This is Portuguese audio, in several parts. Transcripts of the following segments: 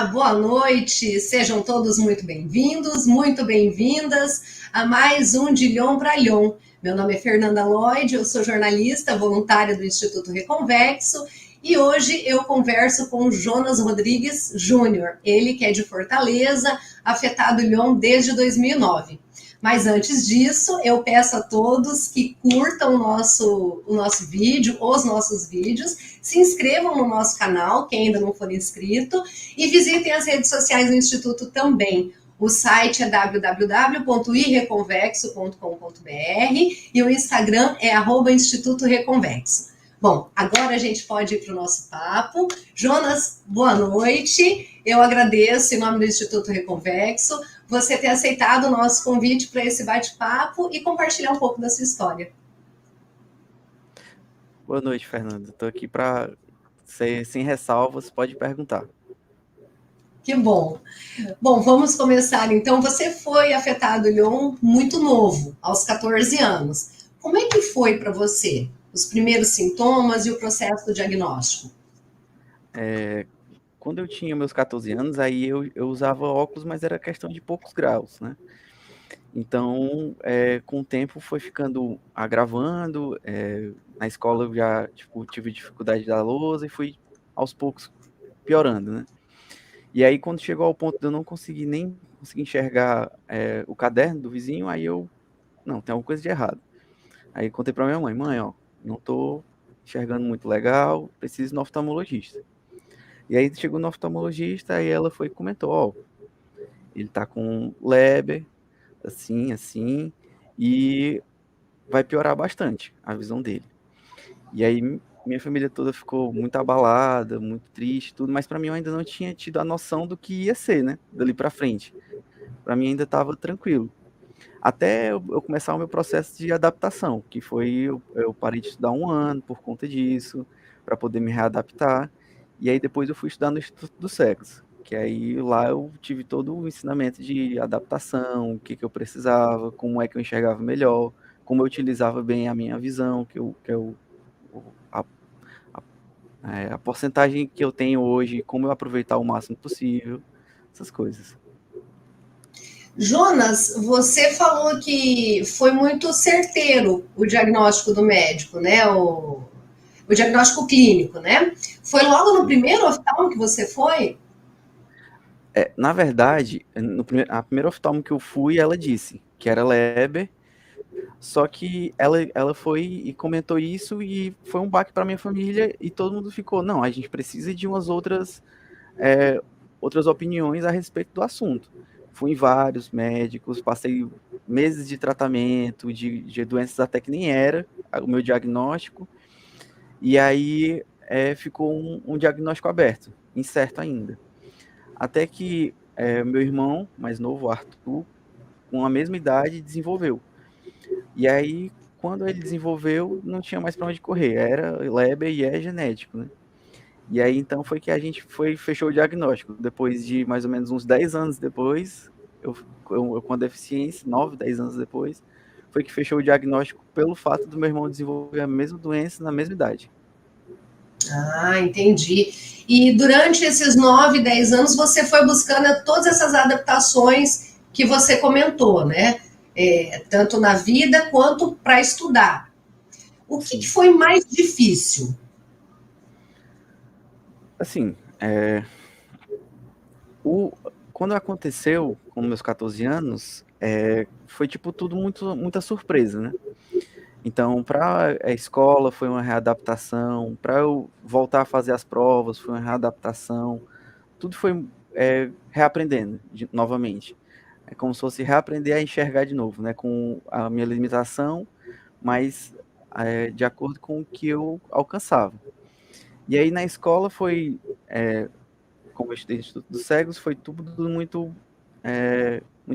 Olá, boa noite. Sejam todos muito bem-vindos, muito bem-vindas a mais um de Lyon para Lyon. Meu nome é Fernanda Lloyd, eu sou jornalista voluntária do Instituto Reconvexo e hoje eu converso com Jonas Rodrigues Júnior, ele que é de Fortaleza, afetado Lyon desde 2009. Mas antes disso, eu peço a todos que curtam o nosso vídeo, os nossos vídeos, se inscrevam no nosso canal, quem ainda não for inscrito, e visitem as redes sociais do Instituto também. O site é www.ireconvexo.com.br e o Instagram é @Instituto Reconvexo. Bom, agora a gente pode ir para o nosso papo. Jonas, boa noite. Eu agradeço, em nome do Instituto Reconvexo, você ter aceitado o nosso convite para esse bate-papo e compartilhar um pouco da sua história. Boa noite, Fernando. Estou aqui para ser sem ressalvas, pode perguntar. Que bom. Bom, vamos começar então. Você foi afetado, Lyon, muito novo, aos 14 anos. Como é que foi para você os primeiros sintomas e o processo do diagnóstico? Quando eu tinha meus 14 anos, aí eu usava óculos, mas era questão de poucos graus, né? Então, com o tempo foi ficando agravando. Na escola eu já tive dificuldade da lousa e fui aos poucos piorando, né? E aí quando chegou ao ponto de eu não conseguir nem conseguir enxergar o caderno do vizinho, aí não, tem alguma coisa de errado. Aí contei pra minha mãe, ó, não tô enxergando muito legal, preciso ir no oftalmologista. E aí chegou no oftalmologista, aí ela foi e comentou, ó, ele tá com Leber, assim, assim, e vai piorar bastante a visão dele. E aí minha família toda ficou muito abalada, muito triste, tudo, mas pra mim eu ainda não tinha tido a noção do que ia ser, né, dali pra frente. Pra mim ainda tava tranquilo. Até eu começar o meu processo de adaptação, que foi, eu parei de estudar um ano por conta disso, para poder me readaptar, e aí depois eu fui estudar no Instituto dos Cegos, que aí lá eu tive todo o ensinamento de adaptação, o que que eu precisava, como é que eu enxergava melhor, como eu utilizava bem a minha visão, a, a porcentagem que eu tenho hoje, como eu aproveitar o máximo possível, essas coisas. Jonas, você falou que foi muito certeiro o diagnóstico do médico, né? O diagnóstico clínico, né? Foi logo no primeiro oftalmo que você foi? Na verdade, a primeira oftalmo que eu fui, ela disse que era Leber, só que ela foi e comentou isso e foi um baque para minha família e todo mundo ficou, não, a gente precisa de umas outras opiniões a respeito do assunto. Fui em vários médicos, passei meses de tratamento, de doenças até que nem era o meu diagnóstico, e aí ficou um diagnóstico aberto, incerto ainda. Até que meu irmão mais novo, Arthur, com a mesma idade, desenvolveu. E aí, quando ele desenvolveu, não tinha mais para onde correr. Era Leber e é genético, né? E aí, então, foi que a gente fechou o diagnóstico. Depois de mais ou menos uns 10 anos depois, eu com a deficiência, 9, 10 anos depois, foi que fechou o diagnóstico pelo fato do meu irmão desenvolver a mesma doença na mesma idade. Ah, entendi. E durante esses 9, 10 anos, você foi buscando todas essas adaptações que você comentou, né? Tanto na vida quanto para estudar. O que Sim. foi mais difícil? Assim, o, quando aconteceu com meus 14 anos, foi tipo tudo muita surpresa, né? Então, para a escola foi uma readaptação, para eu voltar a fazer as provas foi uma readaptação, tudo foi reaprendendo novamente. É como se fosse reaprender a enxergar de novo, né? Com a minha limitação, mas de acordo com o que eu alcançava. E aí na escola foi, como eu estudei no Instituto dos Cegos, foi tudo muito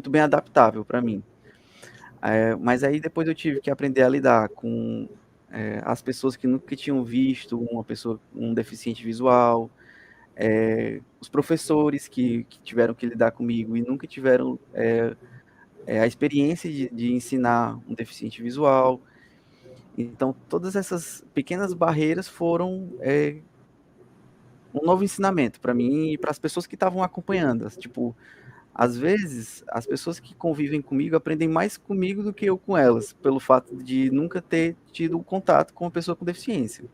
bem adaptável para mim. Mas aí depois eu tive que aprender a lidar com as pessoas que nunca tinham visto um deficiente visual, os professores que tiveram que lidar comigo e nunca tiveram a experiência de ensinar um deficiente visual. Então, todas essas pequenas barreiras foram um novo ensinamento para mim e para as pessoas que estavam acompanhando. Tipo, às vezes, as pessoas que convivem comigo aprendem mais comigo do que eu com elas, pelo fato de nunca ter tido contato com uma pessoa com deficiência.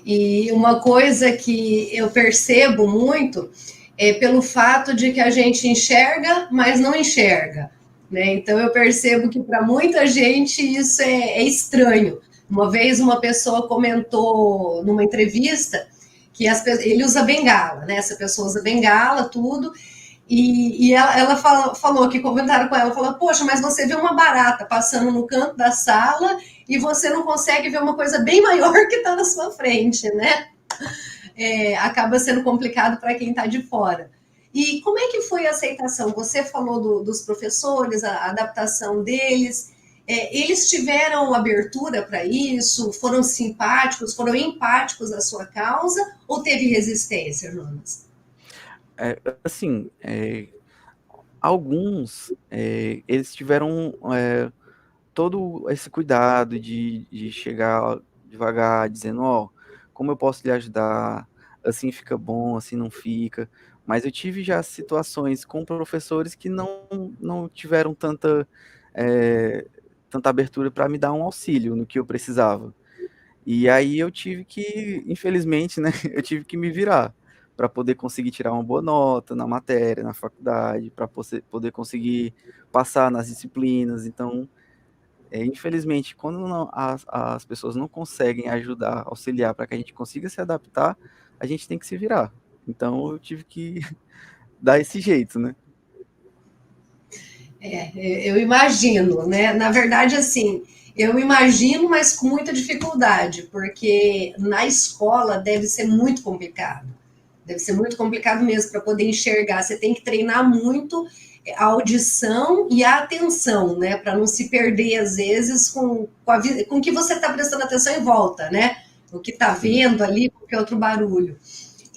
E uma coisa que eu percebo muito é pelo fato de que a gente enxerga, mas não enxerga. Né? Então eu percebo que para muita gente isso é estranho. Uma vez uma pessoa comentou numa entrevista que ele usa bengala, né? Essa pessoa usa bengala, tudo, e ela falou que comentaram com ela, falou, poxa, mas você vê uma barata passando no canto da sala e você não consegue ver uma coisa bem maior que está na sua frente, né? Acaba sendo complicado para quem está de fora. E como é que foi a aceitação? Você falou dos professores, a adaptação deles. Eles tiveram abertura para isso? Foram simpáticos? Foram empáticos à sua causa? Ou teve resistência, Jonas? Assim, alguns, eles tiveram todo esse cuidado de chegar devagar, dizendo, ó, como eu posso lhe ajudar, assim fica bom, assim não fica. Mas eu tive já situações com professores que não tiveram tanta abertura para me dar um auxílio no que eu precisava. E aí eu tive que, infelizmente, né, eu tive que me virar para poder conseguir tirar uma boa nota na matéria, na faculdade, para poder conseguir passar nas disciplinas. Então, infelizmente, quando as pessoas não conseguem ajudar, auxiliar para que a gente consiga se adaptar, a gente tem que se virar. Então, eu tive que dar esse jeito, né? Eu imagino, né? Na verdade, assim, eu imagino, mas com muita dificuldade, porque na escola deve ser muito complicado. Deve ser muito complicado mesmo para poder enxergar. Você tem que treinar muito a audição e a atenção, né? Para não se perder, às vezes, com o que você está prestando atenção em volta, né? O que está Sim. vendo ali, qualquer outro barulho.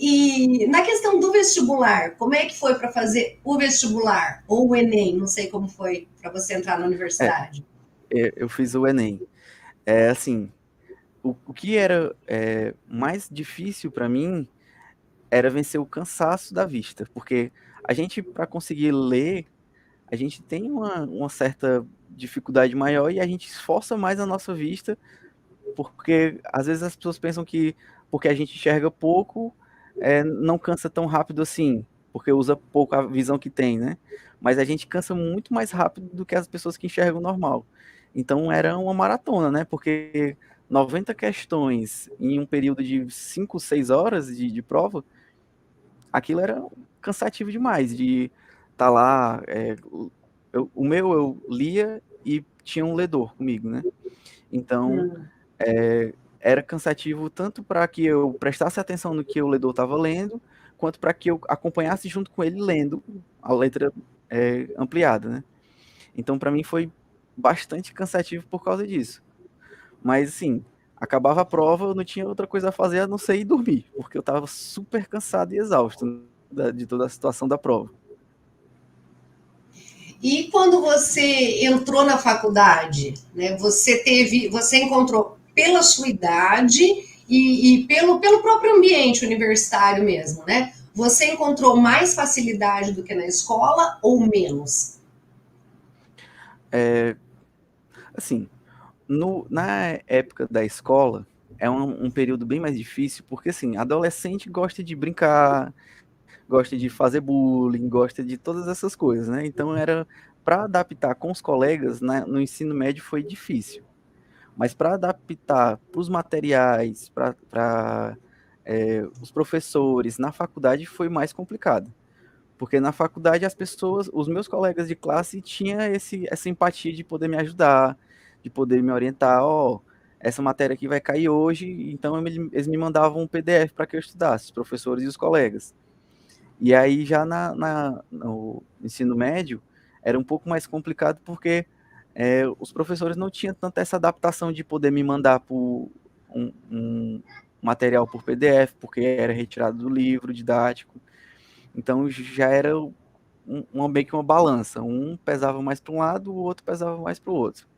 E na questão do vestibular, como é que foi para fazer o vestibular? Ou o Enem? Não sei como foi para você entrar na É, universidade. eu fiz o Enem. Assim, o que era mais difícil para mim era vencer o cansaço da vista, porque a gente, para conseguir ler, a gente tem uma certa dificuldade maior e a gente esforça mais a nossa vista, porque às vezes as pessoas pensam que porque a gente enxerga pouco, não cansa tão rápido assim, porque usa pouco a visão que tem, né? Mas a gente cansa muito mais rápido do que as pessoas que enxergam normal. Então era uma maratona, né? Porque 90 questões em um período de 5, 6 horas de prova, aquilo era cansativo demais de estar lá. O meu eu lia e tinha um ledor comigo, né? Então era cansativo tanto para que eu prestasse atenção no que o ledor estava lendo, quanto para que eu acompanhasse junto com ele lendo a letra ampliada, né? Então para mim foi bastante cansativo por causa disso. Mas assim, acabava a prova, eu não tinha outra coisa a fazer a não ser ir dormir, porque eu estava super cansado e exausto de toda a situação da prova. E quando você entrou na faculdade, né, você encontrou pela sua idade e pelo próprio ambiente universitário mesmo, né? Você encontrou mais facilidade do que na escola ou menos? Assim, na época da escola, é um período bem mais difícil, porque assim, adolescente gosta de brincar, gosta de fazer bullying, gosta de todas essas coisas, né? Então era para adaptar com os colegas, né, no ensino médio foi difícil, mas para adaptar para os materiais, para os professores na faculdade foi mais complicado, porque na faculdade as pessoas, os meus colegas de classe tinham essa empatia de poder me ajudar, de poder me orientar, ó, essa matéria aqui vai cair hoje, então eles me mandavam um PDF para que eu estudasse, os professores e os colegas. E aí já no ensino médio era um pouco mais complicado porque os professores não tinham tanta essa adaptação de poder me mandar um material por PDF, porque era retirado do livro didático. Então já era meio que uma balança. Um pesava mais para um lado, o outro pesava mais para o outro.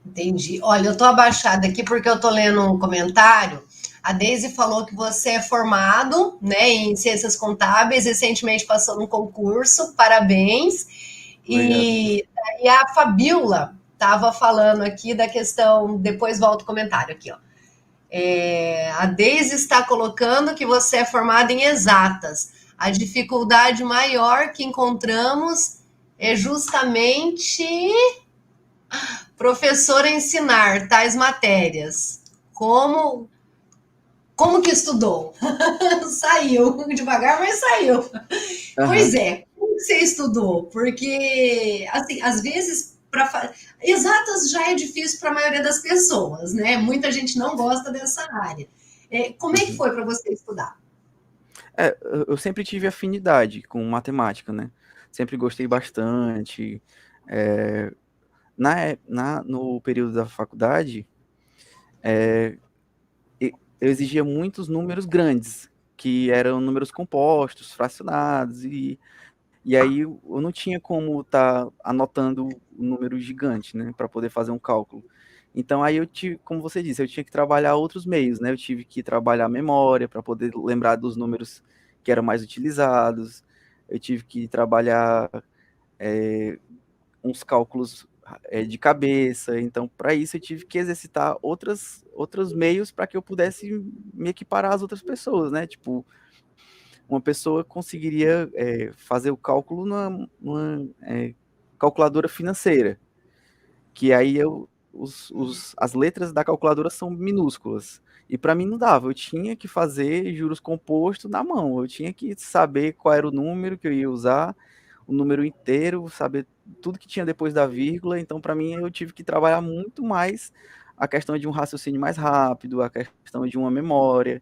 Entendi. Olha, eu tô abaixada aqui porque eu tô lendo um comentário. A Deise falou que você é formado, né, em ciências contábeis, recentemente passou num concurso, parabéns. Obrigado. E a Fabiola estava falando aqui da questão, depois volta o comentário aqui, ó. A Deise está colocando que você é formada em exatas. A dificuldade maior que encontramos é justamente professora ensinar tais matérias. Como que estudou? Saiu devagar, mas saiu. Pois Aham. é, como que você estudou? Porque, assim, às vezes, exatas já é difícil para a maioria das pessoas, né? Muita gente não gosta dessa área. Como é que Uhum. foi para você estudar? Eu sempre tive afinidade com matemática, né? Sempre gostei bastante. É, no período da faculdade, eu exigia muitos números grandes, que eram números compostos, fracionados, e aí eu não tinha como estar anotando um número gigante, né, para poder fazer um cálculo. Então aí eu tive, como você disse, eu tinha que trabalhar outros meios, né? Eu tive que trabalhar a memória para poder lembrar dos números que eram mais utilizados. Eu tive que trabalhar uns cálculos de cabeça. Então, para isso, eu tive que exercitar outros meios para que eu pudesse me equiparar às outras pessoas, né? Tipo, uma pessoa conseguiria fazer o cálculo numa calculadora financeira, que aí as letras da calculadora são minúsculas. E para mim não dava, eu tinha que fazer juros compostos na mão, eu tinha que saber qual era o número que eu ia usar, o número inteiro, saber tudo que tinha depois da vírgula. Então, para mim, eu tive que trabalhar muito mais a questão de um raciocínio mais rápido, a questão de uma memória.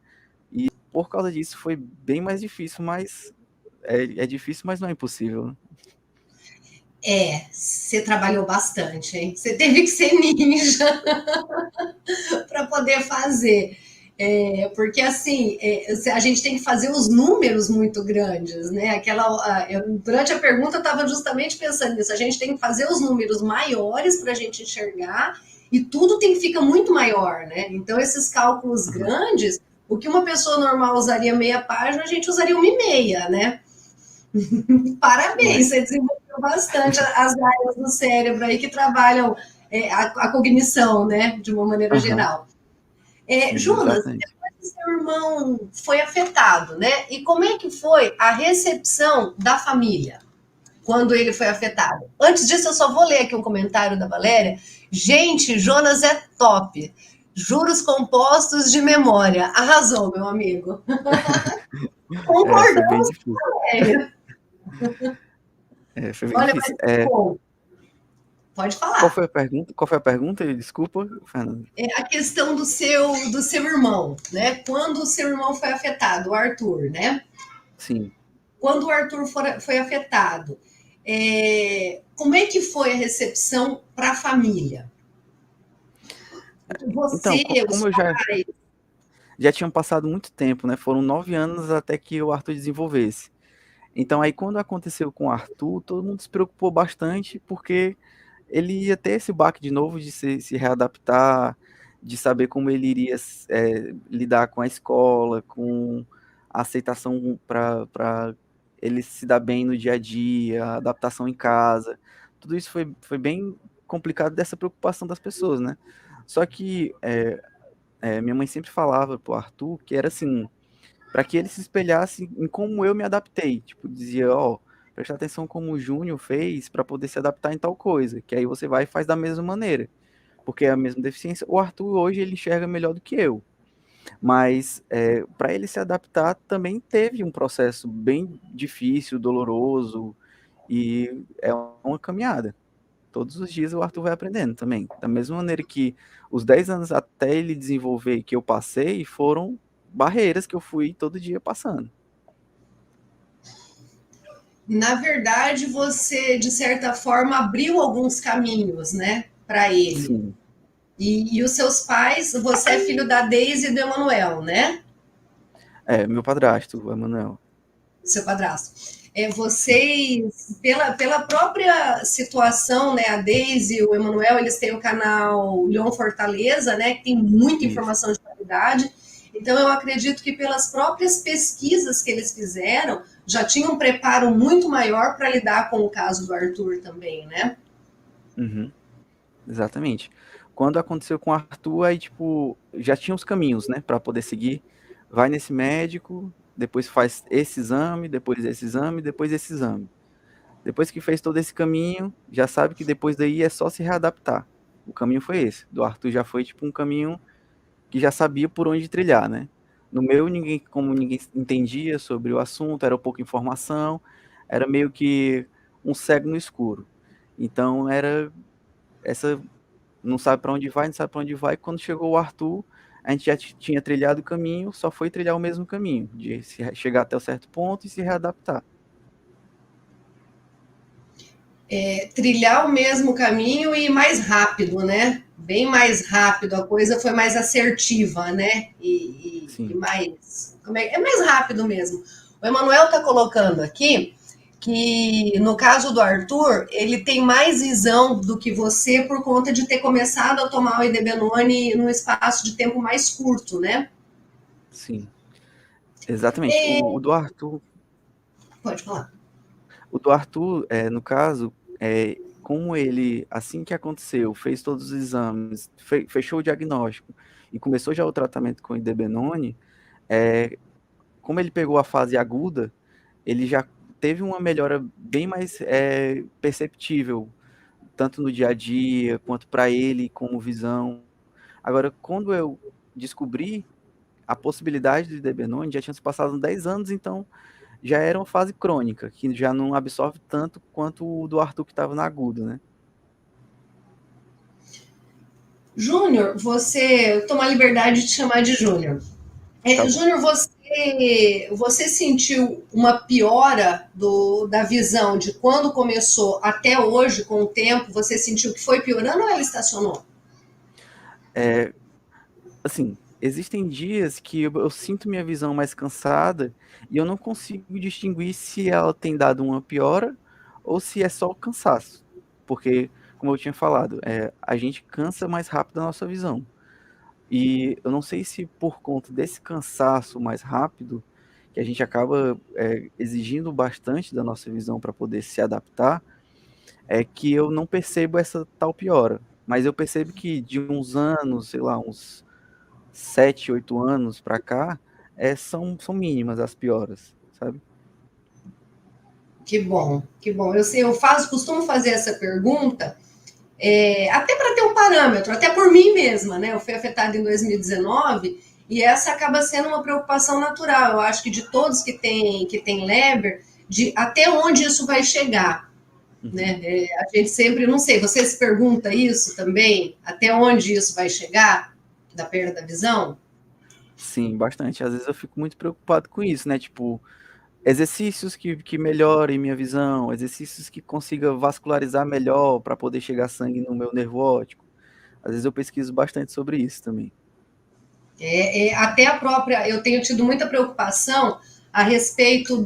E por causa disso foi bem mais difícil, mas é difícil, mas não é impossível, né? Você trabalhou bastante, hein? Você teve que ser ninja para poder fazer. Porque assim, a gente tem que fazer os números muito grandes, né? Durante a pergunta eu estava justamente pensando nisso. A gente tem que fazer os números maiores para a gente enxergar e tudo tem que ficar muito maior, né? Então, esses cálculos Uhum. grandes, o que uma pessoa normal usaria meia página, a gente usaria uma e meia, né? Parabéns, É, você desenvolveu bastante as áreas do cérebro aí que trabalham a cognição, né? De uma maneira aham, geral. sim, Jonas, exatamente. seu irmão foi afetado, né? E como é que foi a recepção da família quando ele foi afetado? Antes disso, eu só vou ler aqui um comentário da Valéria. Gente, Jonas é top. Juros compostos de memória. Arrasou, meu amigo. Foi bem Concordamos difícil. com ele. Foi bem Olha, difícil. mas bom, pode Qual falar. foi a pergunta? Qual foi a pergunta? Desculpa, Fernando. A questão do seu irmão, né? Quando o seu irmão foi afetado, o Arthur, né? Sim. Quando o Arthur foi afetado, como é que foi a recepção para a família? Então, Você, os como eu pais. já tinha passado muito tempo, né? Foram 9 anos até que o Arthur desenvolvesse. Então, aí, quando aconteceu com o Arthur, todo mundo se preocupou bastante, porque ele ia ter esse baque de novo de se readaptar, de saber como ele iria lidar com a escola, com a aceitação para ele se dar bem no dia a dia, a adaptação em casa. Tudo isso foi bem complicado dessa preocupação das pessoas, né? Só que minha mãe sempre falava pro Arthur que era assim, para que ele se espelhasse em como eu me adaptei. Tipo, dizia, ó, presta atenção como o Júnior fez para poder se adaptar em tal coisa, que aí você vai e faz da mesma maneira, porque é a mesma deficiência. O Arthur hoje ele enxerga melhor do que eu, mas para ele se adaptar também teve um processo bem difícil, doloroso, e é uma caminhada. Todos os dias o Arthur vai aprendendo também. Da mesma maneira que os 10 anos até ele desenvolver que eu passei foram barreiras que eu fui todo dia passando. Na verdade, você, de certa forma, abriu alguns caminhos, né, para ele. Sim, E os seus pais, você é filho da Deise e do Emanuel, né? meu padrasto, o Emanuel. Seu padrasto. Vocês, pela própria situação, né, a Deise e o Emanuel, eles têm o canal Leon Fortaleza, né, que tem muita Isso. informação de qualidade. Então, eu acredito que pelas próprias pesquisas que eles fizeram, já tinham um preparo muito maior para lidar com o caso do Arthur também, né? Uhum, exatamente. Quando aconteceu com o Arthur, aí, tipo, já tinha os caminhos, né, para poder seguir. Vai nesse médico, depois faz esse exame, depois esse exame, depois esse exame. Depois que fez todo esse caminho, já sabe que depois daí é só se readaptar. O caminho foi esse. Do Arthur já foi, tipo, um caminho que já sabia por onde trilhar, né? No meu, ninguém, como ninguém entendia sobre o assunto, era pouca informação, era meio que um cego no escuro. Então era essa, não sabe para onde vai, não sabe para onde vai. Quando chegou o Arthur, a gente já tinha trilhado o caminho, só foi trilhar o mesmo caminho, de chegar até um certo ponto e se readaptar. Trilhar o mesmo caminho e mais rápido, né? Bem mais rápido, a coisa foi mais assertiva, né? E Sim. mais. É mais rápido mesmo. O Emanuel está colocando aqui que no caso do Arthur, ele tem mais visão do que você por conta de ter começado a tomar o Idebenone num espaço de tempo mais curto, né? Sim, exatamente. E... O do Arthur, Pode falar. no caso, como ele, assim que aconteceu, fez todos os exames, fechou o diagnóstico e começou já o tratamento com o Idebenone, é, como ele pegou a fase aguda, ele já teve uma melhora bem mais perceptível, tanto no dia a dia, quanto para ele, como visão. Agora, quando eu descobri a possibilidade do Idebenone, já tinha se passado 10 anos, então já era uma fase crônica, que já não absorve tanto quanto o do Arthur que estava na aguda, né? Júnior, você toma a liberdade de chamar de Júnior. Tá bom. Júnior, você sentiu uma piora da visão de quando começou até hoje, com o tempo? Você sentiu que foi piorando ou ela estacionou? É, assim, existem dias que eu sinto minha visão mais cansada e eu não consigo distinguir se ela tem dado uma piora ou se é só o cansaço. Porque, como eu tinha falado, a gente cansa mais rápido a nossa visão. E eu não sei se por conta desse cansaço mais rápido, que a gente acaba exigindo bastante da nossa visão para poder se adaptar, é que eu não percebo essa tal piora. Mas eu percebo que de uns anos, sei lá, uns 7, 8 anos para cá, são mínimas as pioras, sabe? Que bom, que bom. Costumo fazer essa pergunta, até para ter um parâmetro, até por mim mesma, né? Eu fui afetada em 2019 e essa acaba sendo uma preocupação natural. Eu acho que de todos que tem Leber, de até onde isso vai chegar. Uhum. Né? A gente sempre, não sei, você se pergunta isso também? Até onde isso vai chegar? Da perda da visão? Sim, bastante. Às vezes eu fico muito preocupado com isso, né? Tipo, exercícios que melhorem minha visão, exercícios que consiga vascularizar melhor para poder chegar sangue no meu nervo óptico. Às vezes eu pesquiso bastante sobre isso também. Até a própria, eu tenho tido muita preocupação a respeito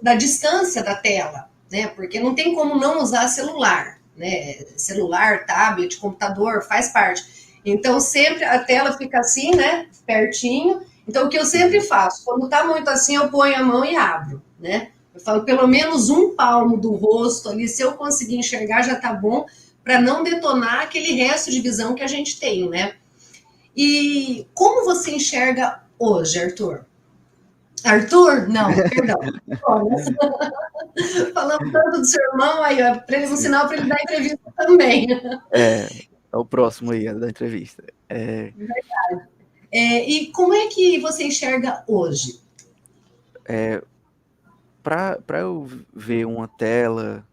da distância da tela, né? Porque não tem como não usar celular, né? Celular, tablet, computador, faz parte. Então, sempre a tela fica assim, né? Pertinho. Então, o que eu sempre Uhum. faço? Quando tá muito assim, eu ponho a mão e abro, né? Eu falo, pelo menos um palmo do rosto ali, se eu conseguir enxergar, já tá bom, para não detonar aquele resto de visão que a gente tem, né? E como você enxerga hoje, Arthur? Arthur? Não, perdão. Falando tanto do seu irmão, aí, um Sim. sinal para ele dar entrevista também. É, é o próximo aí da entrevista. E como é que você enxerga hoje? Para eu ver uma tela,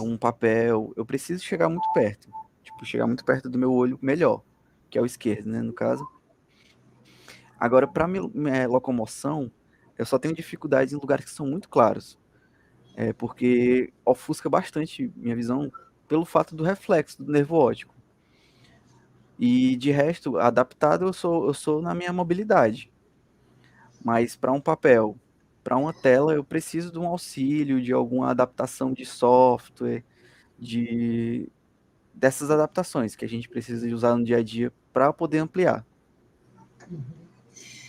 um papel, eu preciso chegar muito perto. Tipo, chegar muito perto do meu olho melhor, que é o esquerdo, né, no caso. Agora, para minha locomoção, eu só tenho dificuldades em lugares que são muito claros. Porque ofusca bastante minha visão pelo fato do reflexo do nervo óptico. E de resto, adaptado eu sou na minha mobilidade. Mas para um papel, para uma tela eu preciso de um auxílio, de alguma adaptação de software, de dessas adaptações que a gente precisa de usar no dia a dia para poder ampliar.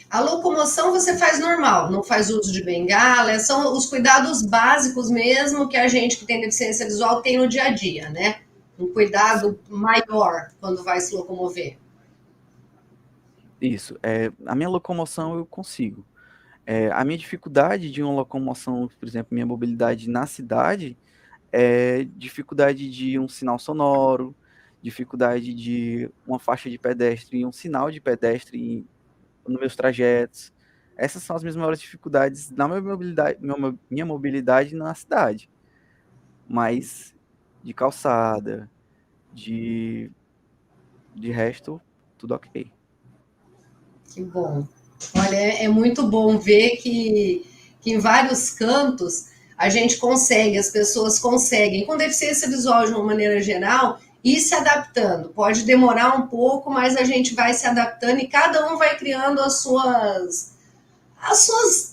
A locomoção você faz normal, não faz uso de bengala, são os cuidados básicos mesmo que a gente que tem deficiência visual tem no dia a dia, né? Um cuidado maior quando vai se locomover. Isso, a minha locomoção eu consigo. A minha dificuldade de uma locomoção, por exemplo, minha mobilidade na cidade, é dificuldade de um sinal sonoro, dificuldade de uma faixa de pedestre e um sinal de pedestre nos meus trajetos. Essas são as minhas maiores dificuldades na minha mobilidade na cidade. Mas de calçada, de, de resto, tudo ok. Que bom. Olha, é muito bom ver que em vários cantos a gente consegue, as pessoas conseguem, com deficiência visual de uma maneira geral, ir se adaptando. Pode demorar um pouco, mas a gente vai se adaptando e cada um vai criando as suas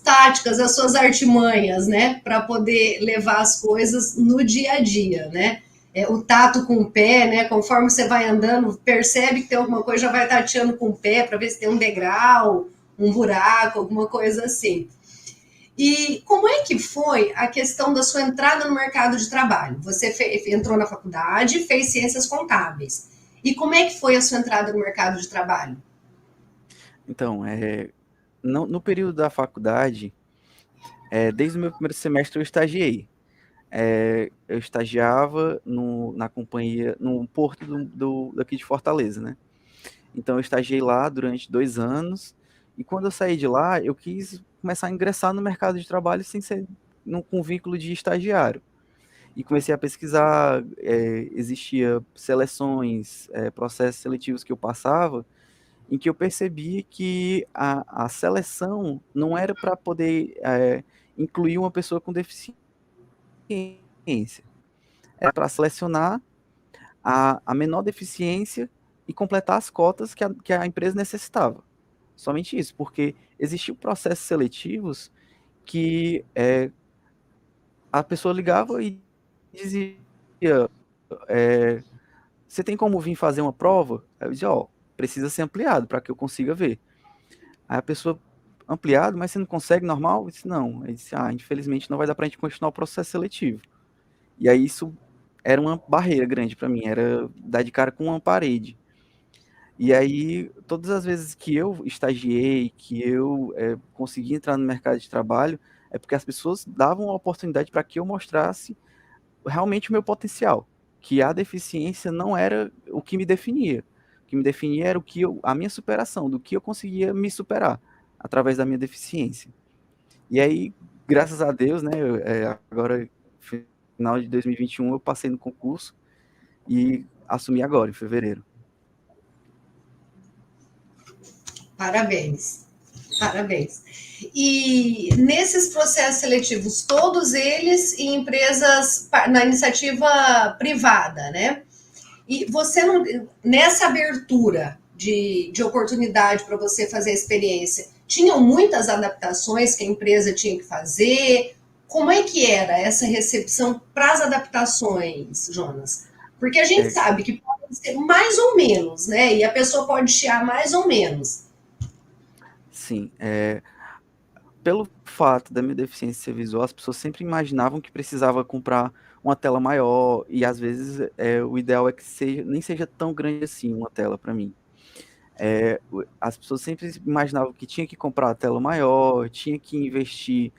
táticas, as suas artimanhas, né, para poder levar as coisas no dia a dia, né? O tato com o pé, né? Conforme você vai andando, percebe que tem alguma coisa, já vai tateando com o pé para ver se tem um degrau, um buraco, alguma coisa assim. E como é que foi a questão da sua entrada no mercado de trabalho? Você entrou na faculdade, fez ciências contábeis. E como é que foi a sua entrada no mercado de trabalho? Então, no período da faculdade, desde o meu primeiro semestre eu estagiei. Eu estagiava na companhia, no porto daqui de Fortaleza, né? Então eu estagiei lá durante 2 anos, e quando eu saí de lá, eu quis começar a ingressar no mercado de trabalho sem ser com vínculo de estagiário. E comecei a pesquisar, existia seleções, processos seletivos que eu passava, em que eu percebi que a seleção não era para poder incluir uma pessoa com deficiência, era para selecionar a menor deficiência e completar as cotas que a empresa necessitava. Somente isso, porque existiam processos seletivos que a pessoa ligava e dizia, é, você tem como vir fazer uma prova? Aí eu dizia, ó, precisa ser ampliado para que eu consiga ver. Aí a pessoa, ampliado, mas você não consegue normal? Eu disse, não. Aí disse, infelizmente não vai dar para a gente continuar o processo seletivo. E aí isso era uma barreira grande para mim, era dar de cara com uma parede. E aí, todas as vezes que eu estagiei, que eu consegui entrar no mercado de trabalho, é porque as pessoas davam a oportunidade para que eu mostrasse realmente o meu potencial, que a deficiência não era o que me definia. O que me definia era a minha superação, do que eu conseguia me superar através da minha deficiência. E aí, graças a Deus, né, agora, final de 2021, eu passei no concurso e assumi agora, em fevereiro. Parabéns, parabéns. E nesses processos seletivos, todos eles em empresas na iniciativa privada, né? E você não, nessa abertura de oportunidade para você fazer a experiência, tinham muitas adaptações que a empresa tinha que fazer? Como é que era essa recepção para as adaptações, Jonas? Porque a gente sabe que pode ser mais ou menos, né? E a pessoa pode chiar mais ou menos. Sim, pelo fato da minha deficiência visual, as pessoas sempre imaginavam que precisava comprar uma tela maior, e às vezes o ideal é que nem seja tão grande assim uma tela para mim. As pessoas sempre imaginavam que tinha que comprar a tela maior, tinha que investir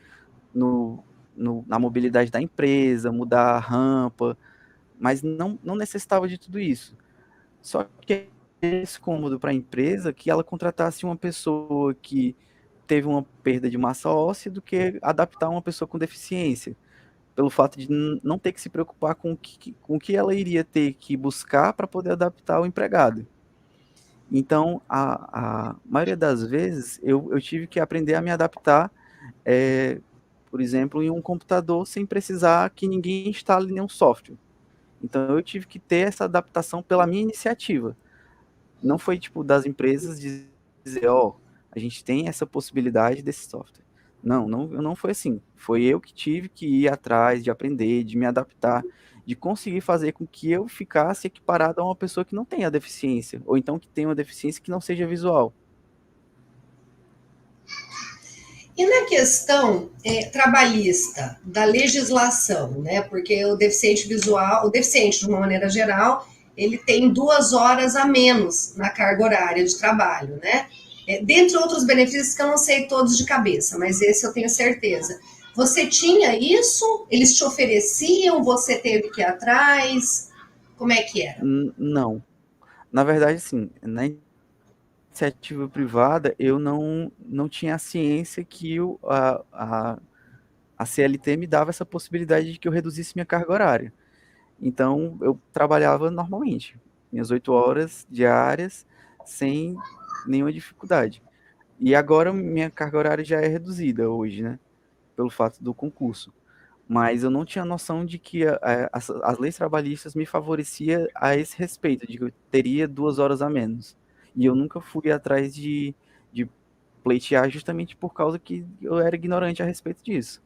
na mobilidade da empresa, mudar a rampa, mas não necessitava de tudo isso. Só que é esse cômodo para a empresa que ela contratasse uma pessoa que teve uma perda de massa óssea do que adaptar uma pessoa com deficiência, pelo fato de não ter que se preocupar com o que ela iria ter que buscar para poder adaptar o empregado. Então, a maioria das vezes, eu tive que aprender a me adaptar, por exemplo, em um computador sem precisar que ninguém instale nenhum software. Então, eu tive que ter essa adaptação pela minha iniciativa. Não foi tipo das empresas dizer, a gente tem essa possibilidade desse software. Não foi assim. Foi eu que tive que ir atrás de aprender, de me adaptar, de conseguir fazer com que eu ficasse equiparado a uma pessoa que não tenha deficiência, ou então que tenha uma deficiência que não seja visual. E na questão trabalhista, da legislação, né? Porque o deficiente visual, o deficiente, de uma maneira geral, ele tem 2 horas a menos na carga horária de trabalho, né? Dentre outros benefícios que eu não sei todos de cabeça, mas esse eu tenho certeza. Você tinha isso? Eles te ofereciam? Você teve que ir atrás? Como é que era? Não. Na verdade, sim, na iniciativa privada, eu não tinha a ciência que a CLT me dava essa possibilidade de que eu reduzisse minha carga horária. Então, eu trabalhava normalmente, minhas 8 horas diárias, sem nenhuma dificuldade. E agora minha carga horária já é reduzida hoje, né? Pelo fato do concurso. Mas eu não tinha noção de que as leis trabalhistas me favoreciam a esse respeito, de que eu teria 2 horas a menos. E eu nunca fui atrás de pleitear justamente por causa que eu era ignorante a respeito disso.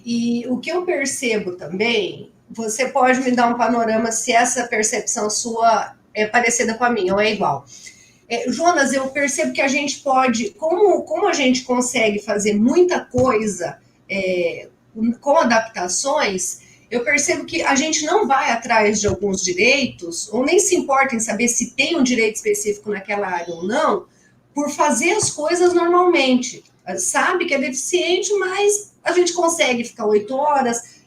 E o que eu percebo também, você pode me dar um panorama se essa percepção sua é parecida com a minha ou é igual. Jonas, eu percebo que a gente pode, como a gente consegue fazer muita coisa com adaptações, eu percebo que a gente não vai atrás de alguns direitos, ou nem se importa em saber se tem um direito específico naquela área ou não, por fazer as coisas normalmente. Sabe que é deficiente, mas a gente consegue ficar 8 horas,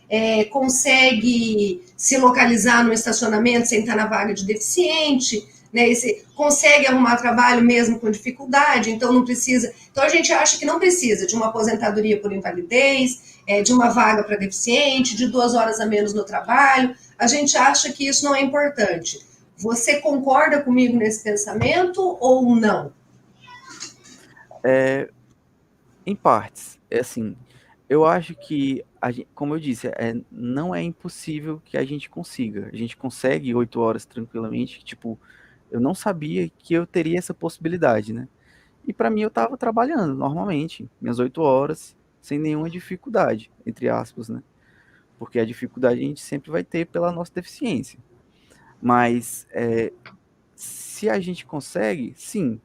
consegue se localizar no estacionamento sem estar na vaga de deficiente, né? Esse, consegue arrumar trabalho mesmo com dificuldade, então não precisa. Então a gente acha que não precisa de uma aposentadoria por invalidez, de uma vaga para deficiente, de 2 horas a menos no trabalho. A gente acha que isso não é importante. Você concorda comigo nesse pensamento ou não? É, em partes, é assim, eu acho que, como eu disse, não é impossível que a gente consiga. A gente consegue 8 horas tranquilamente, tipo, eu não sabia que eu teria essa possibilidade, né? E para mim eu estava trabalhando normalmente, minhas 8 horas, sem nenhuma dificuldade, entre aspas, né? Porque a dificuldade a gente sempre vai ter pela nossa deficiência. Mas se a gente consegue, sim.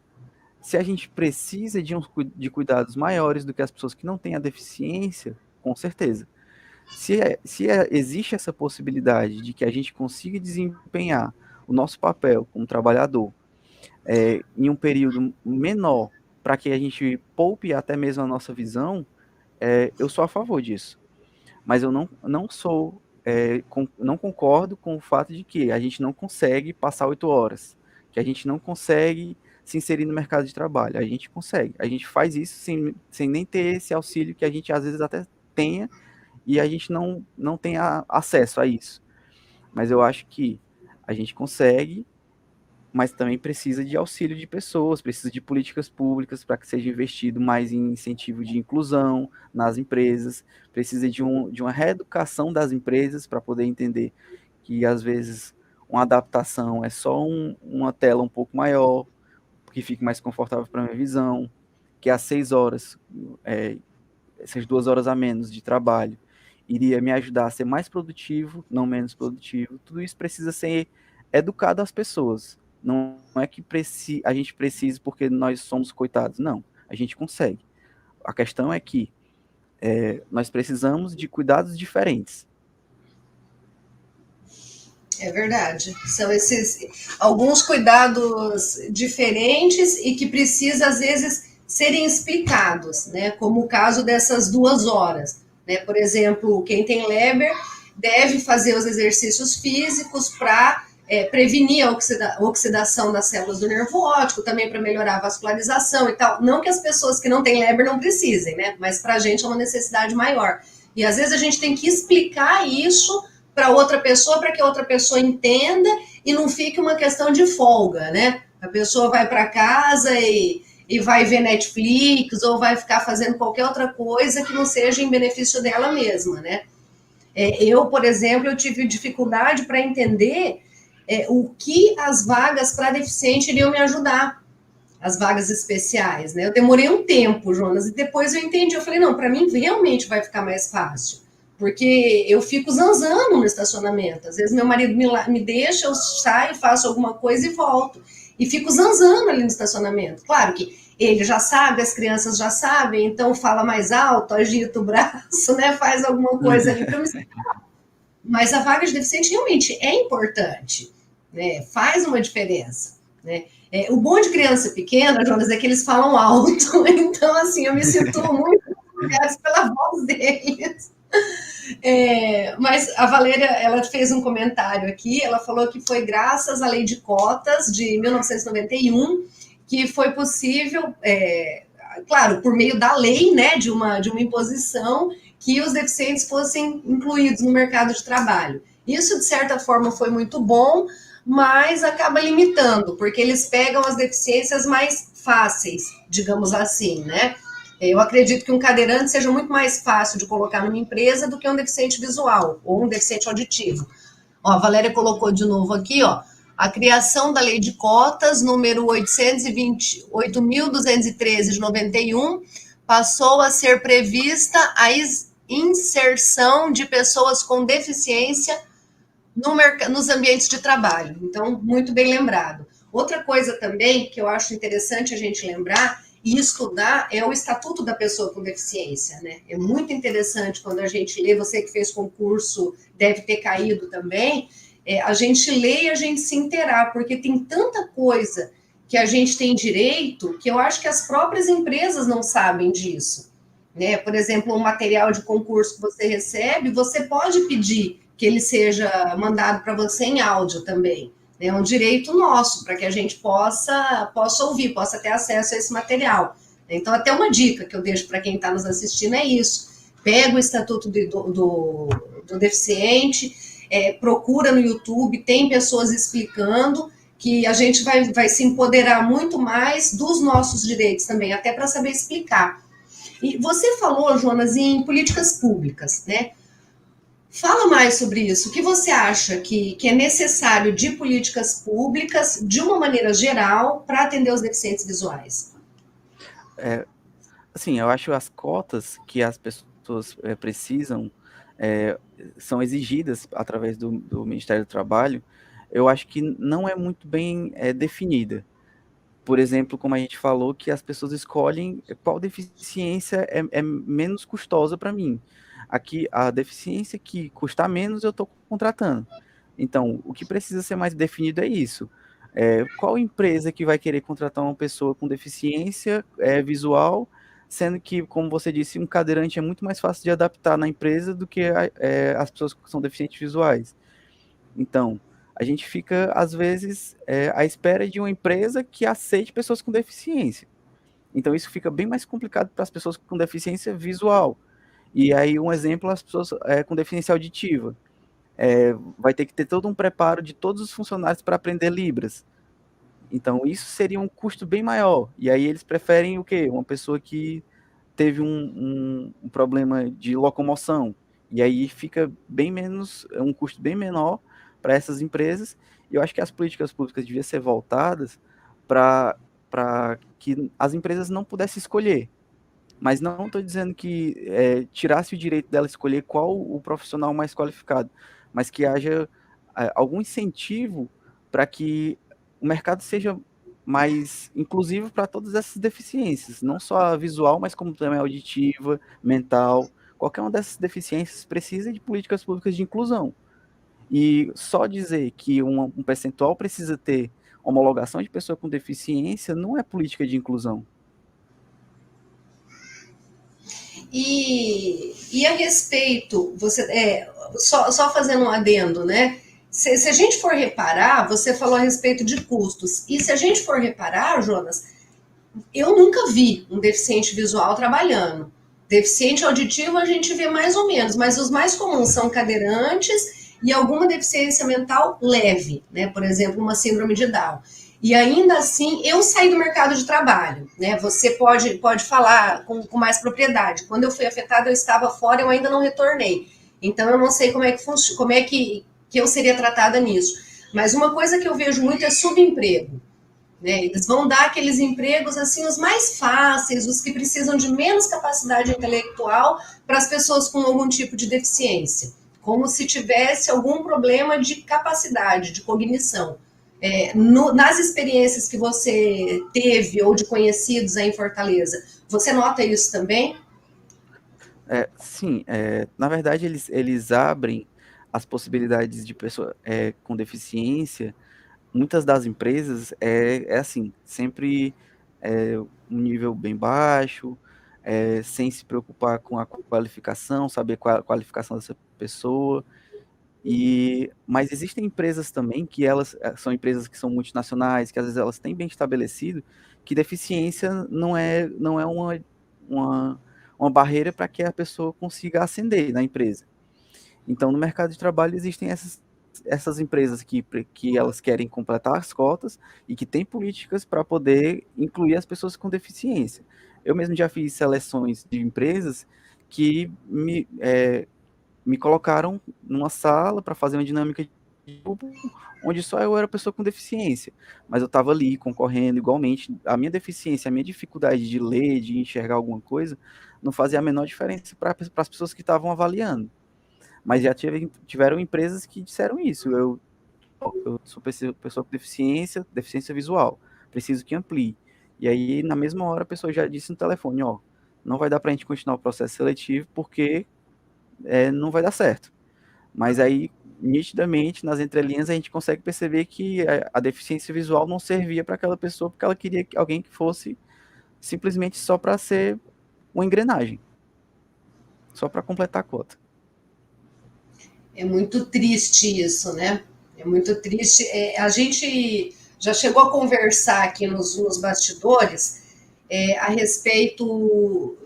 Se a gente precisa de cuidados maiores do que as pessoas que não têm a deficiência, com certeza. Se existe essa possibilidade de que a gente consiga desempenhar o nosso papel como trabalhador em um período menor, para que a gente poupe até mesmo a nossa visão, eu sou a favor disso. Mas eu não sou, não concordo com o fato de que a gente não consegue passar 8 horas, que a gente não consegue se inserir no mercado de trabalho. A gente consegue. A gente faz isso sem nem ter esse auxílio que a gente às vezes até tenha e a gente não tem acesso a isso. Mas eu acho que a gente consegue, mas também precisa de auxílio de pessoas, precisa de políticas públicas para que seja investido mais em incentivo de inclusão nas empresas, precisa de uma reeducação das empresas para poder entender que, às vezes, uma adaptação é só uma tela um pouco maior, que fique mais confortável para a minha visão, que às 6 horas, essas 2 horas a menos de trabalho, iria me ajudar a ser mais produtivo, não menos produtivo. Tudo isso precisa ser educado às pessoas. Não é que a gente precise porque nós somos coitados. Não, a gente consegue. A questão é que nós precisamos de cuidados diferentes. É verdade. São esses alguns cuidados diferentes e que precisa, às vezes, serem explicados, né? Como o caso dessas 2 horas. Né? Por exemplo, quem tem Leber deve fazer os exercícios físicos para prevenir a oxidação das células do nervo óptico, também para melhorar a vascularização e tal. Não que as pessoas que não têm Leber não precisem, né? Mas para a gente é uma necessidade maior. E às vezes a gente tem que explicar isso para outra pessoa, para que a outra pessoa entenda e não fique uma questão de folga, né? A pessoa vai para casa e vai ver Netflix ou vai ficar fazendo qualquer outra coisa que não seja em benefício dela mesma, né? Eu, por exemplo, eu tive dificuldade para entender o que as vagas para deficiente iriam me ajudar. as vagas especiais, né? Eu demorei um tempo, Jonas, e depois eu entendi. Eu falei, não, para mim realmente vai ficar mais fácil, porque eu fico zanzando no estacionamento. Às vezes meu marido me deixa, eu saio, faço alguma coisa e volto. E fico zanzando ali no estacionamento. Claro que ele já sabe, as crianças já sabem, então fala mais alto, agita o braço, né? Faz alguma coisa ali para me. Mas a vaga de deficiente realmente é importante, né? Faz uma diferença, né? O bom de criança pequena, Jonas, é que eles falam alto. Então, assim, eu me sinto muito pela voz deles. Mas a Valéria, ela fez um comentário aqui, ela falou que foi graças à lei de cotas de 1991 que foi possível, claro, por meio da lei, né, de uma imposição, que os deficientes fossem incluídos no mercado de trabalho. Isso, de certa forma, foi muito bom, mas acaba limitando, porque eles pegam as deficiências mais fáceis, digamos assim, né? Eu acredito que um cadeirante seja muito mais fácil de colocar numa empresa do que um deficiente visual ou um deficiente auditivo. Ó, a Valéria colocou de novo aqui, ó, a criação da lei de cotas, número 8.213 de 91, passou a ser prevista a inserção de pessoas com deficiência nos ambientes de trabalho. Então, muito bem lembrado. Outra coisa também que eu acho interessante a gente lembrar e estudar é o Estatuto da Pessoa com Deficiência, né? É muito interessante quando a gente lê, você que fez concurso deve ter caído também, a gente lê e a gente se inteirar, porque tem tanta coisa que a gente tem direito que eu acho que as próprias empresas não sabem disso, né? Por exemplo, um material de concurso que você recebe, você pode pedir que ele seja mandado para você em áudio também. É um direito nosso, para que a gente possa ouvir, possa ter acesso a esse material. Então, até uma dica que eu deixo para quem está nos assistindo é isso. Pega o Estatuto do Deficiente, procura no YouTube, tem pessoas explicando, que a gente vai se empoderar muito mais dos nossos direitos também, até para saber explicar. E você falou, Jonas, em políticas públicas, né? Fala mais sobre isso. O que você acha que é necessário de políticas públicas, de uma maneira geral, para atender os deficientes visuais? Assim, eu acho as cotas que as pessoas precisam são exigidas através do Ministério do Trabalho, eu acho que não é muito bem definida. Por exemplo, como a gente falou, que as pessoas escolhem qual deficiência é menos custosa para mim. Aqui, a deficiência que custar menos, eu estou contratando. Então, o que precisa ser mais definido é isso. Qual empresa que vai querer contratar uma pessoa com deficiência visual, sendo que, como você disse, um cadeirante é muito mais fácil de adaptar na empresa do que as pessoas que são deficientes visuais. Então, a gente fica, às vezes, à espera de uma empresa que aceite pessoas com deficiência. Então, isso fica bem mais complicado para as pessoas com deficiência visual. E aí, um exemplo, as pessoas com deficiência auditiva. Vai ter que ter todo um preparo de todos os funcionários para aprender Libras. Então, isso seria um custo bem maior. E aí, eles preferem o quê? Uma pessoa que teve um problema de locomoção. E aí fica bem menos, um custo bem menor para essas empresas. E eu acho que as políticas públicas deviam ser voltadas para que as empresas não pudessem escolher. Mas não estou dizendo que tirasse o direito dela escolher qual o profissional mais qualificado, mas que haja algum incentivo para que o mercado seja mais inclusivo para todas essas deficiências, não só a visual, mas como também a auditiva, mental. Qualquer uma dessas deficiências precisa de políticas públicas de inclusão. E só dizer que um percentual precisa ter homologação de pessoa com deficiência não é política de inclusão. E a respeito, só fazendo um adendo, né? Se a gente for reparar, você falou a respeito de custos. E se a gente for reparar, Jonas, eu nunca vi um deficiente visual trabalhando. Deficiente auditivo a gente vê mais ou menos, mas os mais comuns são cadeirantes e alguma deficiência mental leve, né? Por exemplo, uma síndrome de Down. E ainda assim, eu saí do mercado de trabalho, né? Você pode falar com mais propriedade. Quando eu fui afetada, eu estava fora, eu ainda não retornei. Então, eu não sei como é que funciona, como é que eu seria tratada nisso. Mas uma coisa que eu vejo muito é subemprego. né? Eles vão dar aqueles empregos assim os mais fáceis, os que precisam de menos capacidade intelectual para as pessoas com algum tipo de deficiência, como se tivesse algum problema de capacidade, de cognição. Nas experiências que você teve ou de conhecidos aí em Fortaleza, você nota isso também? Sim, na verdade eles abrem as possibilidades de pessoa com deficiência. Muitas das empresas é assim, sempre um nível bem baixo, sem se preocupar com a qualificação, saber qual a qualificação dessa pessoa. Mas existem empresas também que elas são empresas que são multinacionais, que às vezes elas têm bem estabelecido que deficiência não é uma barreira para que a pessoa consiga ascender na empresa. Então, no mercado de trabalho existem essas empresas que elas querem completar as cotas e que têm políticas para poder incluir as pessoas com deficiência. Eu mesmo já fiz seleções de empresas que me colocaram numa sala para fazer uma dinâmica de grupo, onde só eu era pessoa com deficiência, mas eu estava ali concorrendo igualmente. A minha deficiência, a minha dificuldade de ler, de enxergar alguma coisa, não fazia a menor diferença para as pessoas que estavam avaliando. Mas já tiveram empresas que disseram isso. Eu sou pessoa com deficiência visual, preciso que amplie. E aí, na mesma hora, a pessoa já disse no telefone, ó, não vai dar para a gente continuar o processo seletivo porque não vai dar certo. Mas aí, nitidamente, nas entrelinhas, a gente consegue perceber que a deficiência visual não servia para aquela pessoa porque ela queria alguém que fosse simplesmente só para ser uma engrenagem, só para completar a cota. É muito triste isso, né? É muito triste. A gente já chegou a conversar aqui nos bastidores a respeito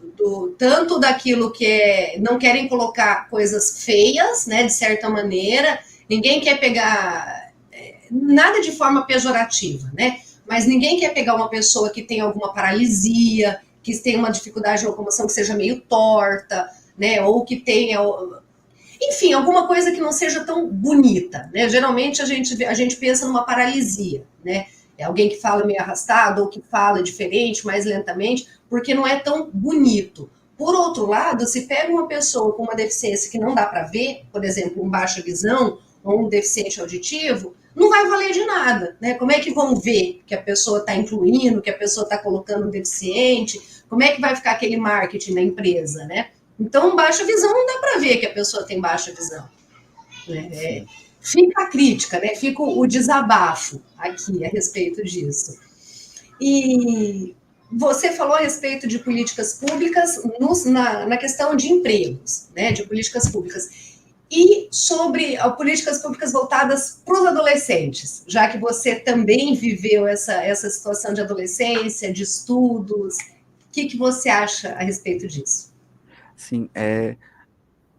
tanto daquilo que não querem colocar coisas feias, né? De certa maneira, ninguém quer pegar nada de forma pejorativa, né? Mas ninguém quer pegar uma pessoa que tem alguma paralisia, que tem uma dificuldade de locomoção que seja meio torta, né? Ou que tenha, enfim, alguma coisa que não seja tão bonita, né? Geralmente a gente pensa numa paralisia, né? É alguém que fala meio arrastado ou que fala diferente, mais lentamente, porque não é tão bonito. Por outro lado, se pega uma pessoa com uma deficiência que não dá para ver, por exemplo, um baixa visão ou um deficiente auditivo, não vai valer de nada, né? Como é que vão ver que a pessoa está incluindo, que a pessoa está colocando um deficiente? Como é que vai ficar aquele marketing na empresa, né? Então, baixa visão não dá para ver que a pessoa tem baixa visão. Né? Fica a crítica, né? Fica o desabafo aqui a respeito disso. E você falou a respeito de políticas públicas na questão de empregos, né? De políticas públicas. E sobre políticas públicas voltadas para os adolescentes, já que você também viveu essa situação de adolescência, de estudos, o que você acha a respeito disso? Sim,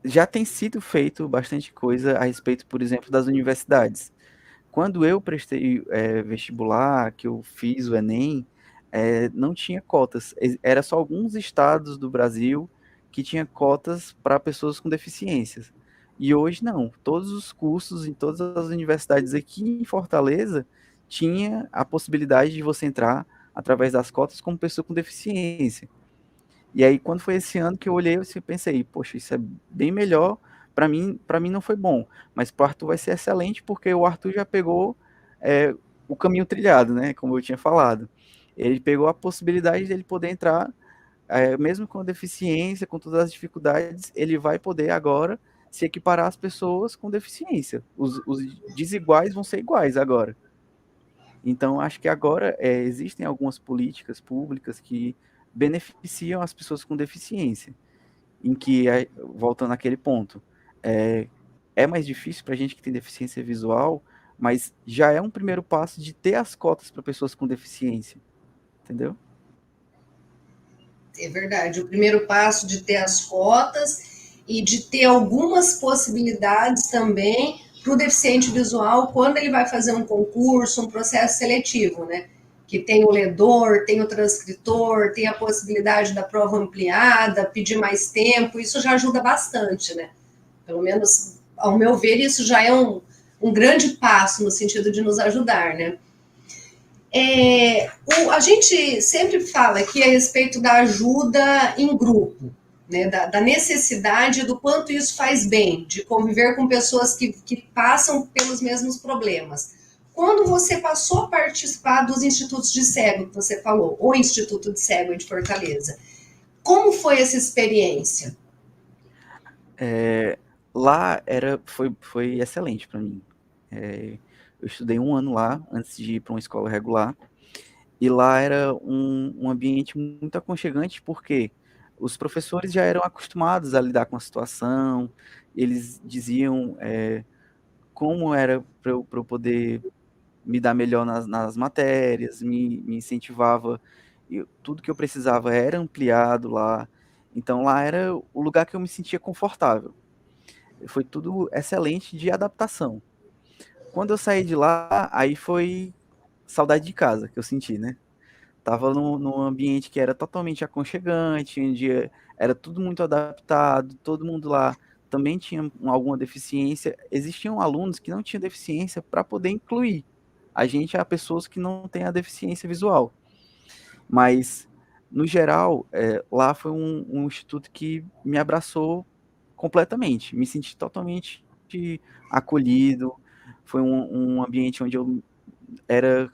já tem sido feito bastante coisa a respeito, por exemplo, das universidades. Quando eu prestei vestibular, que eu fiz o Enem, não tinha cotas. Era só alguns estados do Brasil que tinha cotas para pessoas com deficiências. E hoje não. Todos os cursos em todas as universidades aqui em Fortaleza tinha a possibilidade de você entrar através das cotas como pessoa com deficiência. E aí, quando foi esse ano que eu olhei, eu pensei, poxa, isso é bem melhor. Para mim não foi bom, mas para o Arthur vai ser excelente, porque o Arthur já pegou o caminho trilhado, né? Como eu tinha falado. Ele pegou a possibilidade de ele poder entrar, mesmo com a deficiência, com todas as dificuldades, ele vai poder agora se equiparar às pessoas com deficiência. Os desiguais vão ser iguais agora. Então, acho que agora existem algumas políticas públicas que beneficiam as pessoas com deficiência, em que, voltando àquele ponto, é mais difícil para a gente que tem deficiência visual, mas já é um primeiro passo de ter as cotas para pessoas com deficiência, entendeu? É verdade. O primeiro passo de ter as cotas e de ter algumas possibilidades também para o deficiente visual quando ele vai fazer um concurso, um processo seletivo, né? Que tem o ledor, tem o transcritor, tem a possibilidade da prova ampliada, pedir mais tempo, isso já ajuda bastante, né? Pelo menos, ao meu ver, isso já é um grande passo no sentido de nos ajudar, né? A gente sempre fala aqui a respeito da ajuda em grupo, né, da necessidade do quanto isso faz bem, de conviver com pessoas que passam pelos mesmos problemas. Quando você passou a participar dos institutos de cego, que você falou, o Instituto de Cego de Fortaleza, como foi essa experiência? É, lá foi excelente para mim. Eu estudei um ano lá antes de ir para uma escola regular. E lá era um ambiente muito aconchegante, porque os professores já eram acostumados a lidar com a situação, eles diziam como era para eu poder me dar melhor nas matérias, me incentivava, e tudo que eu precisava era ampliado lá. Então lá era o lugar que eu me sentia confortável. Foi tudo excelente de adaptação. Quando eu saí de lá, aí foi saudade de casa que eu senti, né? Tava num ambiente que era totalmente aconchegante, onde era tudo muito adaptado, todo mundo lá também tinha alguma deficiência. Existiam alunos que não tinham deficiência para poder incluir a gente a pessoas que não têm a deficiência visual. Mas, no geral, lá foi um instituto que me abraçou completamente, me senti totalmente acolhido. Foi um ambiente onde eu era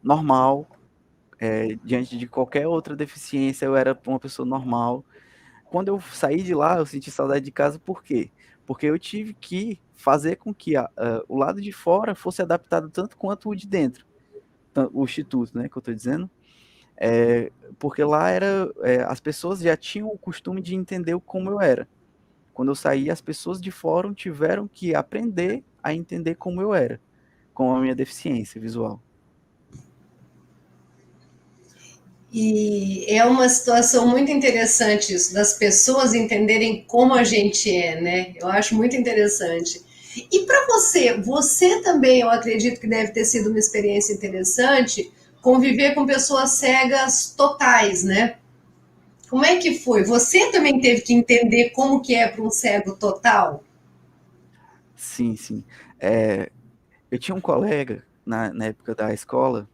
normal, diante de qualquer outra deficiência, eu era uma pessoa normal. Quando eu saí de lá, eu senti saudade de casa, por quê? Porque eu tive que fazer com que o lado de fora fosse adaptado tanto quanto o de dentro, o instituto, né, que eu estou dizendo. Porque lá as pessoas já tinham o costume de entender como eu era. Quando eu saí, as pessoas de fora tiveram que aprender a entender como eu era, com a minha deficiência visual. E é uma situação muito interessante isso, das pessoas entenderem como a gente é, né? Eu acho muito interessante. E para você, você também, eu acredito que deve ter sido uma experiência interessante conviver com pessoas cegas totais, né? Como é que foi? Você também teve que entender como que é para um cego total? Sim, sim. É, eu tinha um colega na época da escola,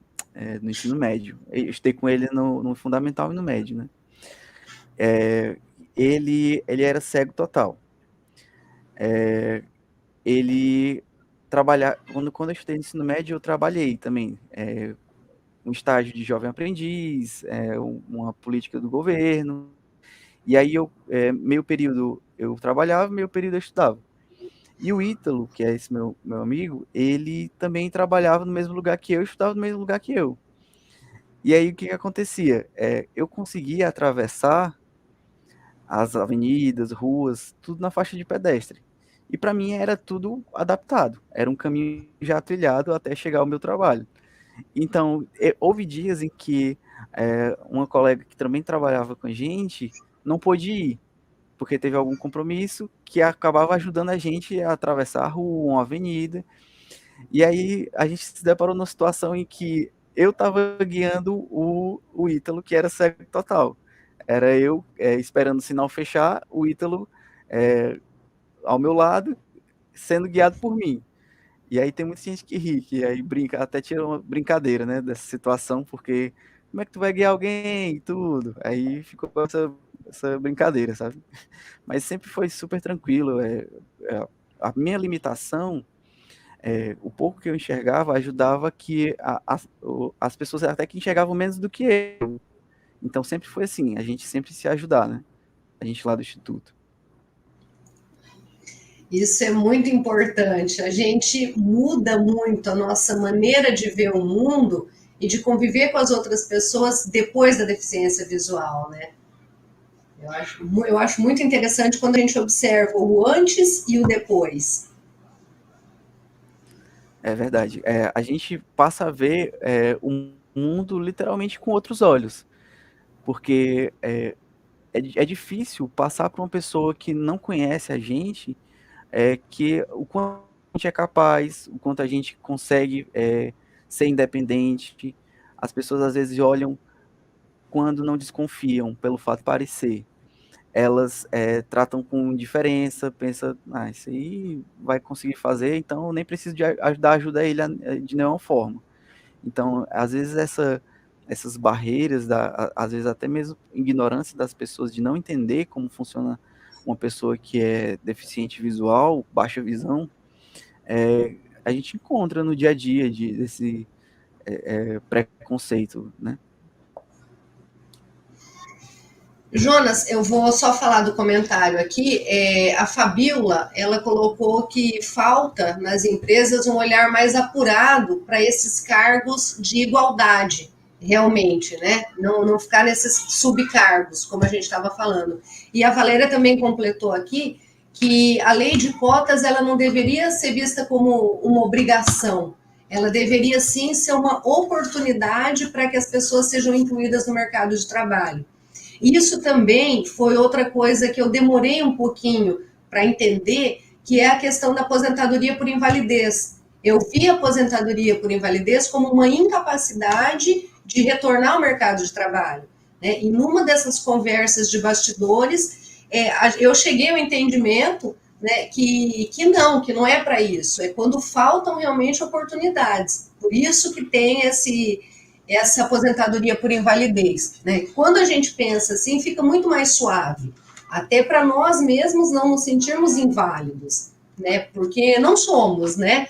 no ensino médio. Eu estudei com ele no fundamental e no médio, né? É, ele era cego total. Ele quando eu estudei no ensino médio, eu trabalhei também. Um estágio de jovem aprendiz, uma política do governo. E aí meio período eu trabalhava, meio período eu estudava. E o Ítalo, que é esse meu amigo, ele também trabalhava no mesmo lugar que eu, estudava no mesmo lugar que eu. E aí o que que acontecia? Eu conseguia atravessar as avenidas, ruas, tudo na faixa de pedestre. E para mim era tudo adaptado, era um caminho já trilhado até chegar ao meu trabalho. Então, houve dias em que uma colega que também trabalhava com a gente não pôde ir, porque teve algum compromisso que acabava ajudando a gente a atravessar a rua, uma avenida. E aí a gente se deparou numa situação em que eu estava guiando o Ítalo, que era cego total. Era eu esperando o sinal fechar, o Ítalo é, ao meu lado, sendo guiado por mim. E aí tem muita gente que ri, que aí brinca, até tira uma brincadeira, né, dessa situação, porque como é que tu vai guiar alguém e tudo? Aí ficou essa brincadeira, sabe? Mas sempre foi super tranquilo. A minha limitação, o pouco que eu enxergava ajudava que as pessoas até que enxergavam menos do que eu. Então sempre foi assim, a gente sempre se ajudar, né? A gente lá do Instituto. Isso é muito importante. A gente muda muito a nossa maneira de ver o mundo e de conviver com as outras pessoas depois da deficiência visual, né? Eu acho muito interessante quando a gente observa o antes e o depois. É verdade. A gente passa a ver o mundo literalmente com outros olhos, porque é difícil passar para uma pessoa que não conhece a gente que o quanto a gente é capaz, o quanto a gente consegue ser independente. As pessoas às vezes olham quando não desconfiam pelo fato de parecer. Elas tratam com indiferença, pensa, isso aí vai conseguir fazer, então eu nem preciso dar ajuda a ele de nenhuma forma. Então, às vezes, essas barreiras, às vezes até mesmo ignorância das pessoas de não entender como funciona uma pessoa que é deficiente visual, baixa visão, a gente encontra no dia a dia desse preconceito, né? Jonas, eu vou só falar do comentário aqui. A Fabiola, ela colocou que falta nas empresas um olhar mais apurado para esses cargos de igualdade, realmente, né? Não ficar nesses subcargos, como a gente estava falando. E a Valéria também completou aqui que a lei de cotas ela não deveria ser vista como uma obrigação. Ela deveria sim ser uma oportunidade para que as pessoas sejam incluídas no mercado de trabalho. Isso também foi outra coisa que eu demorei um pouquinho para entender, que é a questão da aposentadoria por invalidez. Eu vi a aposentadoria por invalidez como uma incapacidade de retornar ao mercado de trabalho, né? E numa dessas conversas de bastidores, eu cheguei ao entendimento, né, que não é para isso, é quando faltam realmente oportunidades. Por isso que tem essa aposentadoria por invalidez, né? Quando a gente pensa assim, fica muito mais suave, até para nós mesmos não nos sentirmos inválidos, né? Porque não somos, né?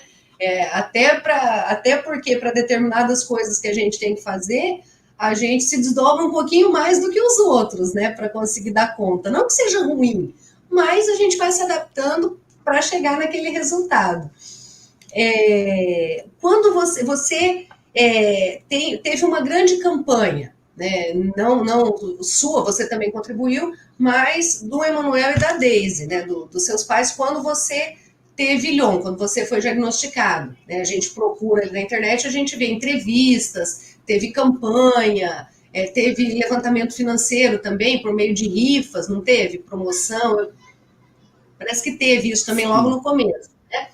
Até porque para determinadas coisas que a gente tem que fazer, a gente se desdobra um pouquinho mais do que os outros, né? Para conseguir dar conta. Não que seja ruim, mas a gente vai se adaptando para chegar naquele resultado. Quando você teve uma grande campanha, né? Não sua, você também contribuiu, mas do Emanuel e da Deise, né? Dos seus pais, quando você teve Lyon, quando você foi diagnosticado, né? A gente procura ali na internet, a gente vê entrevistas, teve campanha, teve levantamento financeiro também por meio de rifas, não teve? Promoção, parece que teve isso também logo no começo, né?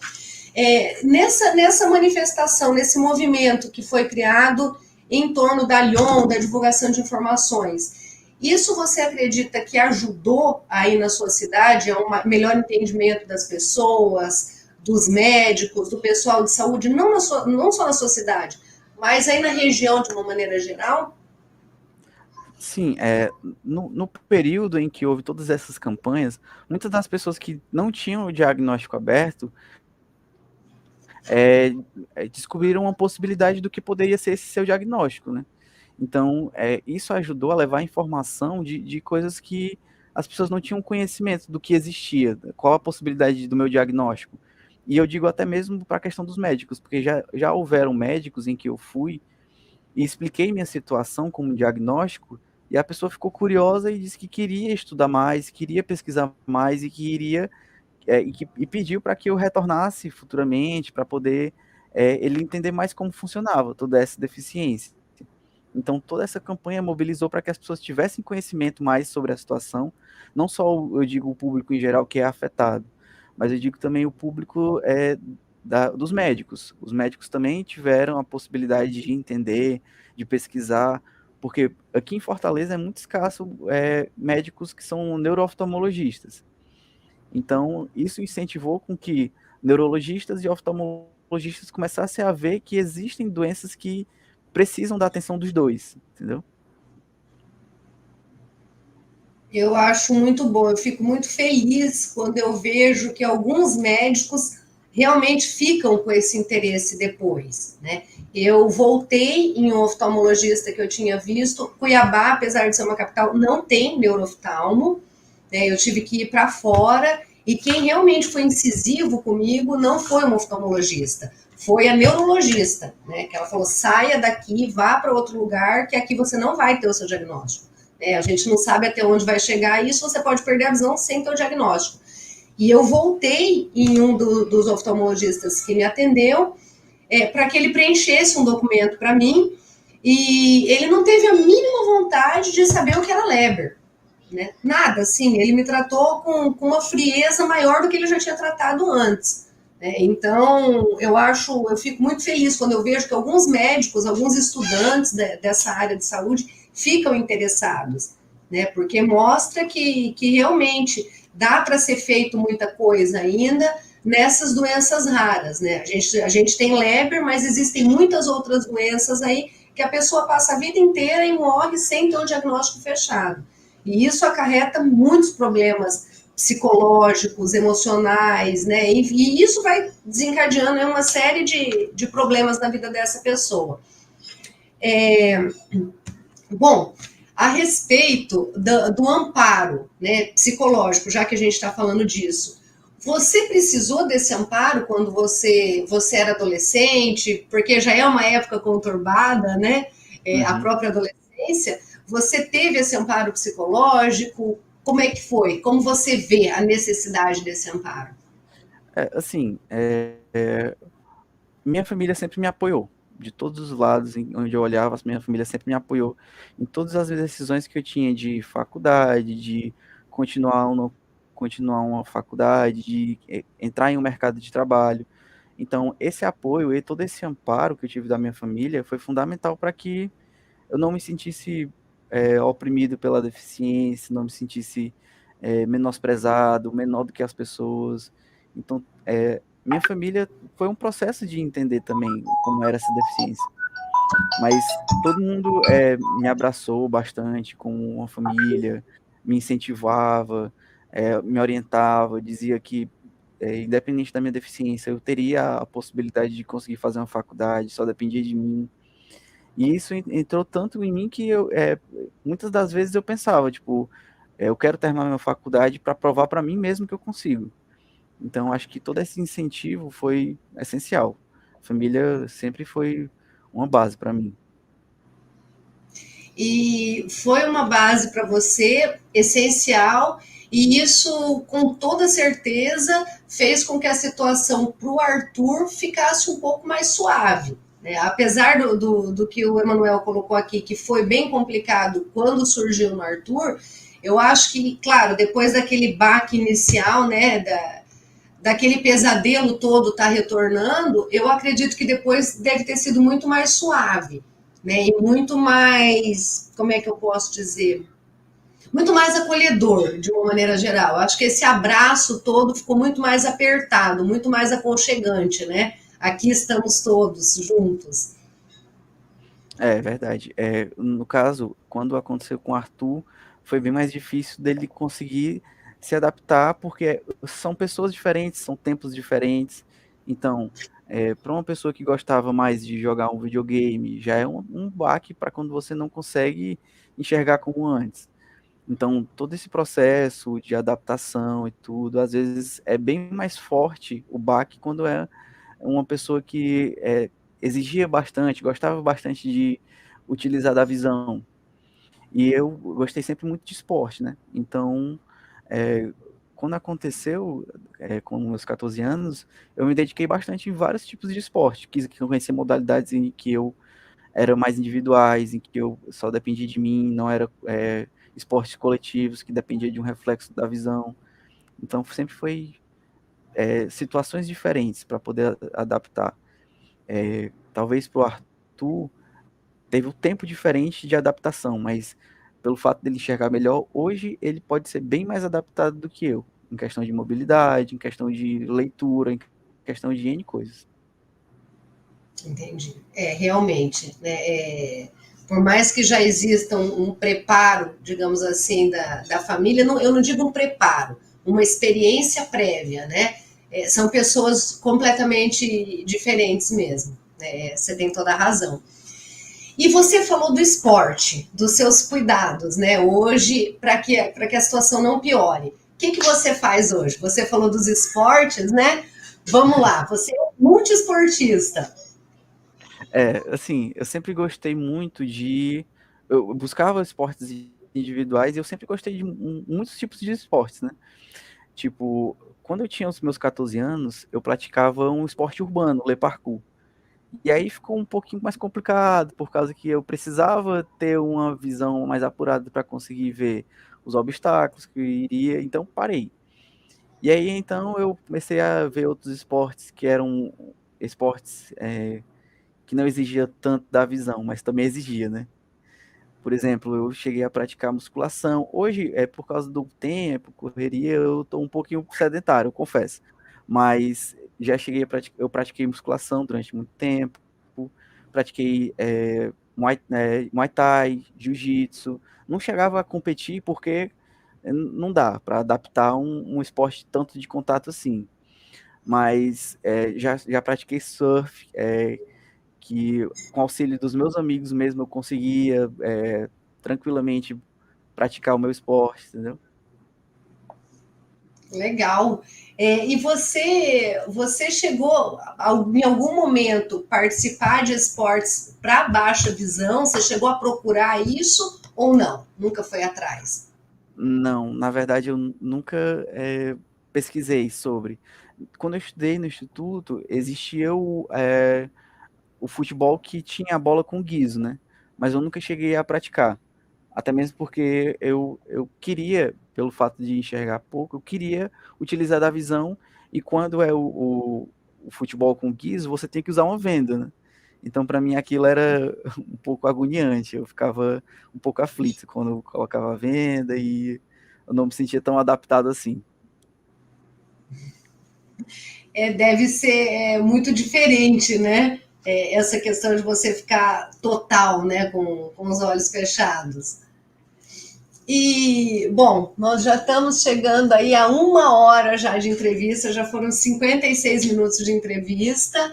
Nessa manifestação, nesse movimento que foi criado em torno da Lyon, da divulgação de informações, isso você acredita que ajudou aí na sua cidade a um melhor entendimento das pessoas, dos médicos, do pessoal de saúde, não só na sua cidade, mas aí na região de uma maneira geral? Sim, no período em que houve todas essas campanhas, muitas das pessoas que não tinham o diagnóstico aberto descobriram uma possibilidade do que poderia ser esse seu diagnóstico, né? Então, isso ajudou a levar informação de coisas que as pessoas não tinham conhecimento do que existia, qual a possibilidade do meu diagnóstico. E eu digo até mesmo para a questão dos médicos, porque já houveram médicos em que eu fui e expliquei minha situação como diagnóstico, e a pessoa ficou curiosa e disse que queria estudar mais, queria pesquisar mais e que iria e pediu para que eu retornasse futuramente para poder ele entender mais como funcionava toda essa deficiência. Então, toda essa campanha mobilizou para que as pessoas tivessem conhecimento mais sobre a situação, não só, eu digo, o público em geral que é afetado, mas eu digo também o público dos médicos. Os médicos também tiveram a possibilidade de entender, de pesquisar, porque aqui em Fortaleza é muito escasso médicos que são neurooftalmologistas. Então, isso incentivou com que neurologistas e oftalmologistas começassem a ver que existem doenças que precisam da atenção dos dois, entendeu? Eu acho muito bom, eu fico muito feliz quando eu vejo que alguns médicos realmente ficam com esse interesse depois, né? Eu voltei em um oftalmologista que eu tinha visto, Cuiabá, apesar de ser uma capital, não tem neurooftalmo, né? Eu tive que ir para fora, e quem realmente foi incisivo comigo não foi um oftalmologista, foi a neurologista, né? Que ela falou, saia daqui, vá para outro lugar, que aqui você não vai ter o seu diagnóstico. A gente não sabe até onde vai chegar, e isso você pode perder a visão sem ter o diagnóstico. E eu voltei em um dos oftalmologistas que me atendeu para que ele preenchesse um documento para mim, e ele não teve a mínima vontade de saber o que era Leber, né? Nada, assim, ele me tratou com uma frieza maior do que ele já tinha tratado antes. Então, eu fico muito feliz quando eu vejo que alguns médicos, alguns estudantes dessa área de saúde ficam interessados, né? Porque mostra que realmente dá para ser feito muita coisa ainda, nessas doenças raras, né? A gente tem Leber, mas existem muitas outras doenças aí que a pessoa passa a vida inteira e morre sem ter um diagnóstico fechado. E isso acarreta muitos problemas psicológicos, emocionais, né? E isso vai desencadeando uma série de problemas na vida dessa pessoa. Bom, a respeito do amparo, né, psicológico, já que a gente está falando disso, você precisou desse amparo quando você era adolescente, porque já é uma época conturbada, né? A Uhum. própria adolescência. Você teve esse amparo psicológico? Como é que foi? Como você vê a necessidade desse amparo? Assim, minha família sempre me apoiou. De todos os lados onde eu olhava, a minha família sempre me apoiou em todas as decisões que eu tinha de faculdade, de continuar ou não continuar uma faculdade, de entrar em um mercado de trabalho. Então, esse apoio e todo esse amparo que eu tive da minha família foi fundamental para que eu não me sentisse oprimido pela deficiência, não me sentisse menosprezado, menor do que as pessoas. Então, minha família foi um processo de entender também como era essa deficiência. Mas todo mundo me abraçou bastante como uma família, me incentivava, me orientava, dizia que, independente da minha deficiência, eu teria a possibilidade de conseguir fazer uma faculdade, só dependia de mim. E isso entrou tanto em mim que muitas das vezes eu pensava, tipo, eu quero terminar minha faculdade para provar para mim mesmo que eu consigo. Então, acho que todo esse incentivo foi essencial. A família sempre foi uma base para mim. E foi uma base para você essencial, e isso, com toda certeza, fez com que a situação para o Arthur ficasse um pouco mais suave. Né? Apesar do que o Emanuel colocou aqui, que foi bem complicado quando surgiu no Arthur, eu acho que, claro, depois daquele baque inicial, né, daquele pesadelo todo tá retornando, eu acredito que depois deve ter sido muito mais suave, né? E muito mais, como é que eu posso dizer? Muito mais acolhedor, de uma maneira geral. Eu acho que esse abraço todo ficou muito mais apertado, muito mais aconchegante, né? Aqui estamos todos juntos. É verdade. No caso, quando aconteceu com o Arthur, foi bem mais difícil dele conseguir se adaptar, porque são pessoas diferentes, são tempos diferentes. Então, para uma pessoa que gostava mais de jogar um videogame, já é um baque para quando você não consegue enxergar como antes. Então, todo esse processo de adaptação e tudo, às vezes é bem mais forte o baque quando é uma pessoa que exigia bastante, gostava bastante de utilizar da visão. E eu gostei sempre muito de esporte, né? Então, é, quando aconteceu com meus 14 anos, eu me dediquei bastante em vários tipos de esporte. Quis conhecer modalidades em que eu era mais individuais, em que eu só dependia de mim, não era esportes coletivos, que dependia de um reflexo da visão. Então, sempre foi situações diferentes para poder adaptar. Talvez para o Arthur teve um tempo diferente de adaptação, mas pelo fato dele enxergar melhor, hoje ele pode ser bem mais adaptado do que eu, em questão de mobilidade, em questão de leitura, em questão de N coisas. Entendi. Realmente, né? Por mais que já exista um preparo, digamos assim, da família, eu não digo um preparo, uma experiência prévia, né? São pessoas completamente diferentes mesmo. Né? Você tem toda a razão. E você falou do esporte, dos seus cuidados, né? Hoje, para que a situação não piore. O que você faz hoje? Você falou dos esportes, né? Vamos lá, você é multiesportista. Assim, eu sempre gostei muito de. Eu buscava esportes individuais e eu sempre gostei de muitos tipos de esportes, né? Tipo, quando eu tinha os meus 14 anos, eu praticava um esporte urbano, le parkour. E aí ficou um pouquinho mais complicado, por causa que eu precisava ter uma visão mais apurada para conseguir ver os obstáculos que eu iria, então parei. E aí então eu comecei a ver outros esportes que eram esportes que não exigia tanto da visão, mas também exigia, né? Por exemplo, eu cheguei a praticar musculação. Hoje, por causa do tempo, correria, eu estou um pouquinho sedentário, eu confesso. mas já cheguei a praticar, eu pratiquei musculação durante muito tempo, pratiquei Muay Thai, Jiu-Jitsu, não chegava a competir porque não dá para adaptar um esporte tanto de contato assim, mas já pratiquei surf, que com auxílio dos meus amigos mesmo eu conseguia tranquilamente praticar o meu esporte, entendeu? Legal. E você chegou em algum momento participar de esportes para baixa visão? Você chegou a procurar isso ou não? Nunca foi atrás? Não, na verdade eu nunca pesquisei sobre. Quando eu estudei no instituto, existia o futebol que tinha a bola com guiso, né? Mas eu nunca cheguei a praticar. Até mesmo porque eu queria, pelo fato de enxergar pouco, eu queria utilizar da visão, e quando é o futebol com guiso, você tem que usar uma venda, né? Então, para mim, aquilo era um pouco agoniante, eu ficava um pouco aflito quando eu colocava a venda e eu não me sentia tão adaptado assim. Deve ser muito diferente, né? Essa questão de você ficar total, né, com os olhos fechados. E, bom, nós já estamos chegando aí a 1 hora já de entrevista, já foram 56 minutos de entrevista.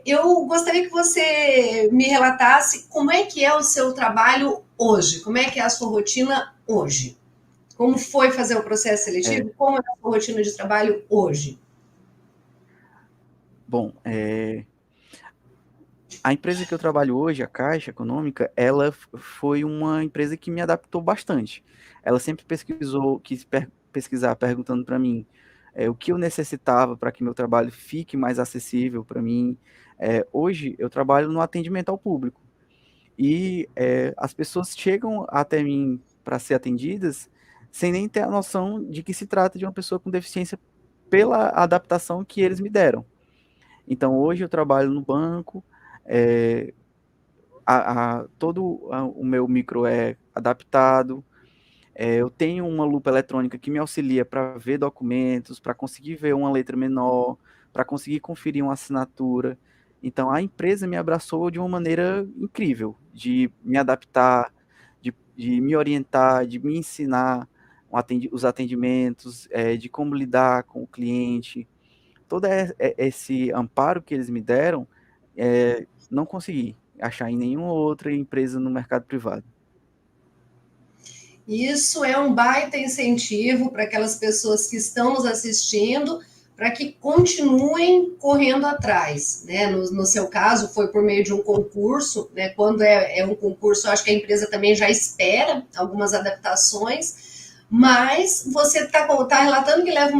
Eu gostaria que você me relatasse como é que é o seu trabalho hoje, como é que é a sua rotina hoje. Como foi fazer o processo É, seletivo? Como é a sua rotina de trabalho hoje? bom, a empresa que eu trabalho hoje, a Caixa Econômica, ela foi uma empresa que me adaptou bastante. Ela sempre pesquisou, quis pesquisar perguntando para mim o que eu necessitava para que meu trabalho fique mais acessível para mim. Hoje eu trabalho no atendimento ao público e as pessoas chegam até mim para ser atendidas sem nem ter a noção de que se trata de uma pessoa com deficiência pela adaptação que eles me deram. Então hoje eu trabalho no banco, é, o meu micro é adaptado. Eu tenho uma lupa eletrônica que me auxilia para ver documentos, para conseguir ver uma letra menor, para conseguir conferir uma assinatura. Então a empresa me abraçou de uma maneira incrível, de me adaptar, de me orientar, de me ensinar os atendimentos, de como lidar com o cliente. Todo esse amparo que eles me deram, não consegui achar em nenhuma outra empresa no mercado privado. Isso é um baita incentivo para aquelas pessoas que estão nos assistindo, para que continuem correndo atrás, né? No seu caso, foi por meio de um concurso, né? Quando é um concurso, eu acho que a empresa também já espera algumas adaptações, mas você está relatando que leva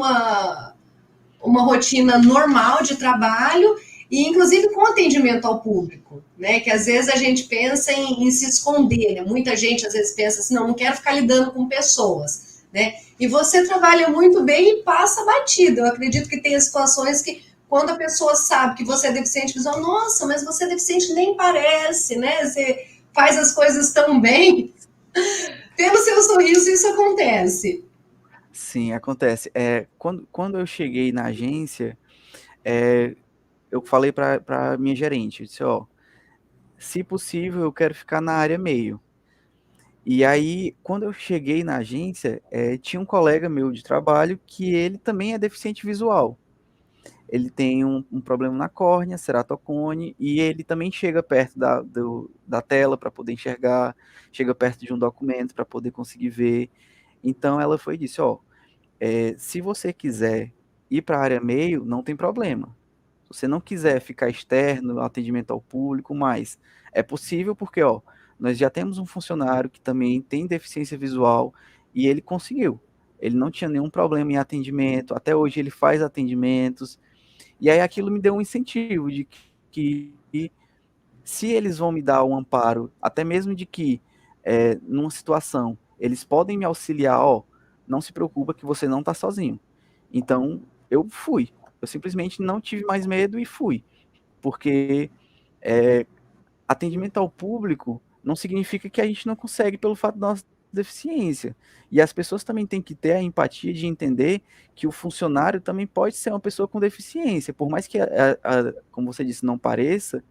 uma rotina normal de trabalho e inclusive com atendimento ao público, né? Que às vezes a gente pensa em se esconder, né? Muita gente às vezes pensa assim, não quero ficar lidando com pessoas, né? E você trabalha muito bem e passa batida. Eu acredito que tem situações que quando a pessoa sabe que você é deficiente visual, nossa, mas você é deficiente nem parece, né? Você faz as coisas tão bem. Pelo seu sorriso isso acontece. Sim, acontece. Quando eu cheguei na agência, é, eu falei para minha gerente, eu disse, ó, se possível, eu quero ficar na área meio. E aí, quando eu cheguei na agência, tinha um colega meu de trabalho que ele também é deficiente visual. Ele tem um problema na córnea, ceratocone, e ele também chega perto da tela para poder enxergar, chega perto de um documento para poder conseguir ver. Então ela foi e disse, ó, se você quiser ir para a área meio, não tem problema. Se você não quiser ficar externo, atendimento ao público, mas é possível porque, ó, nós já temos um funcionário que também tem deficiência visual e ele conseguiu. Ele não tinha nenhum problema em atendimento, até hoje ele faz atendimentos, e aí aquilo me deu um incentivo de que se eles vão me dar um amparo, até mesmo de que numa situação eles podem me auxiliar, ó, não se preocupa que você não está sozinho. Então eu fui, eu simplesmente não tive mais medo e fui, porque é, atendimento ao público não significa que a gente não consegue pelo fato de nós deficiência. E as pessoas também têm que ter a empatia de entender que o funcionário também pode ser uma pessoa com deficiência, por mais que, como você disse, não pareça,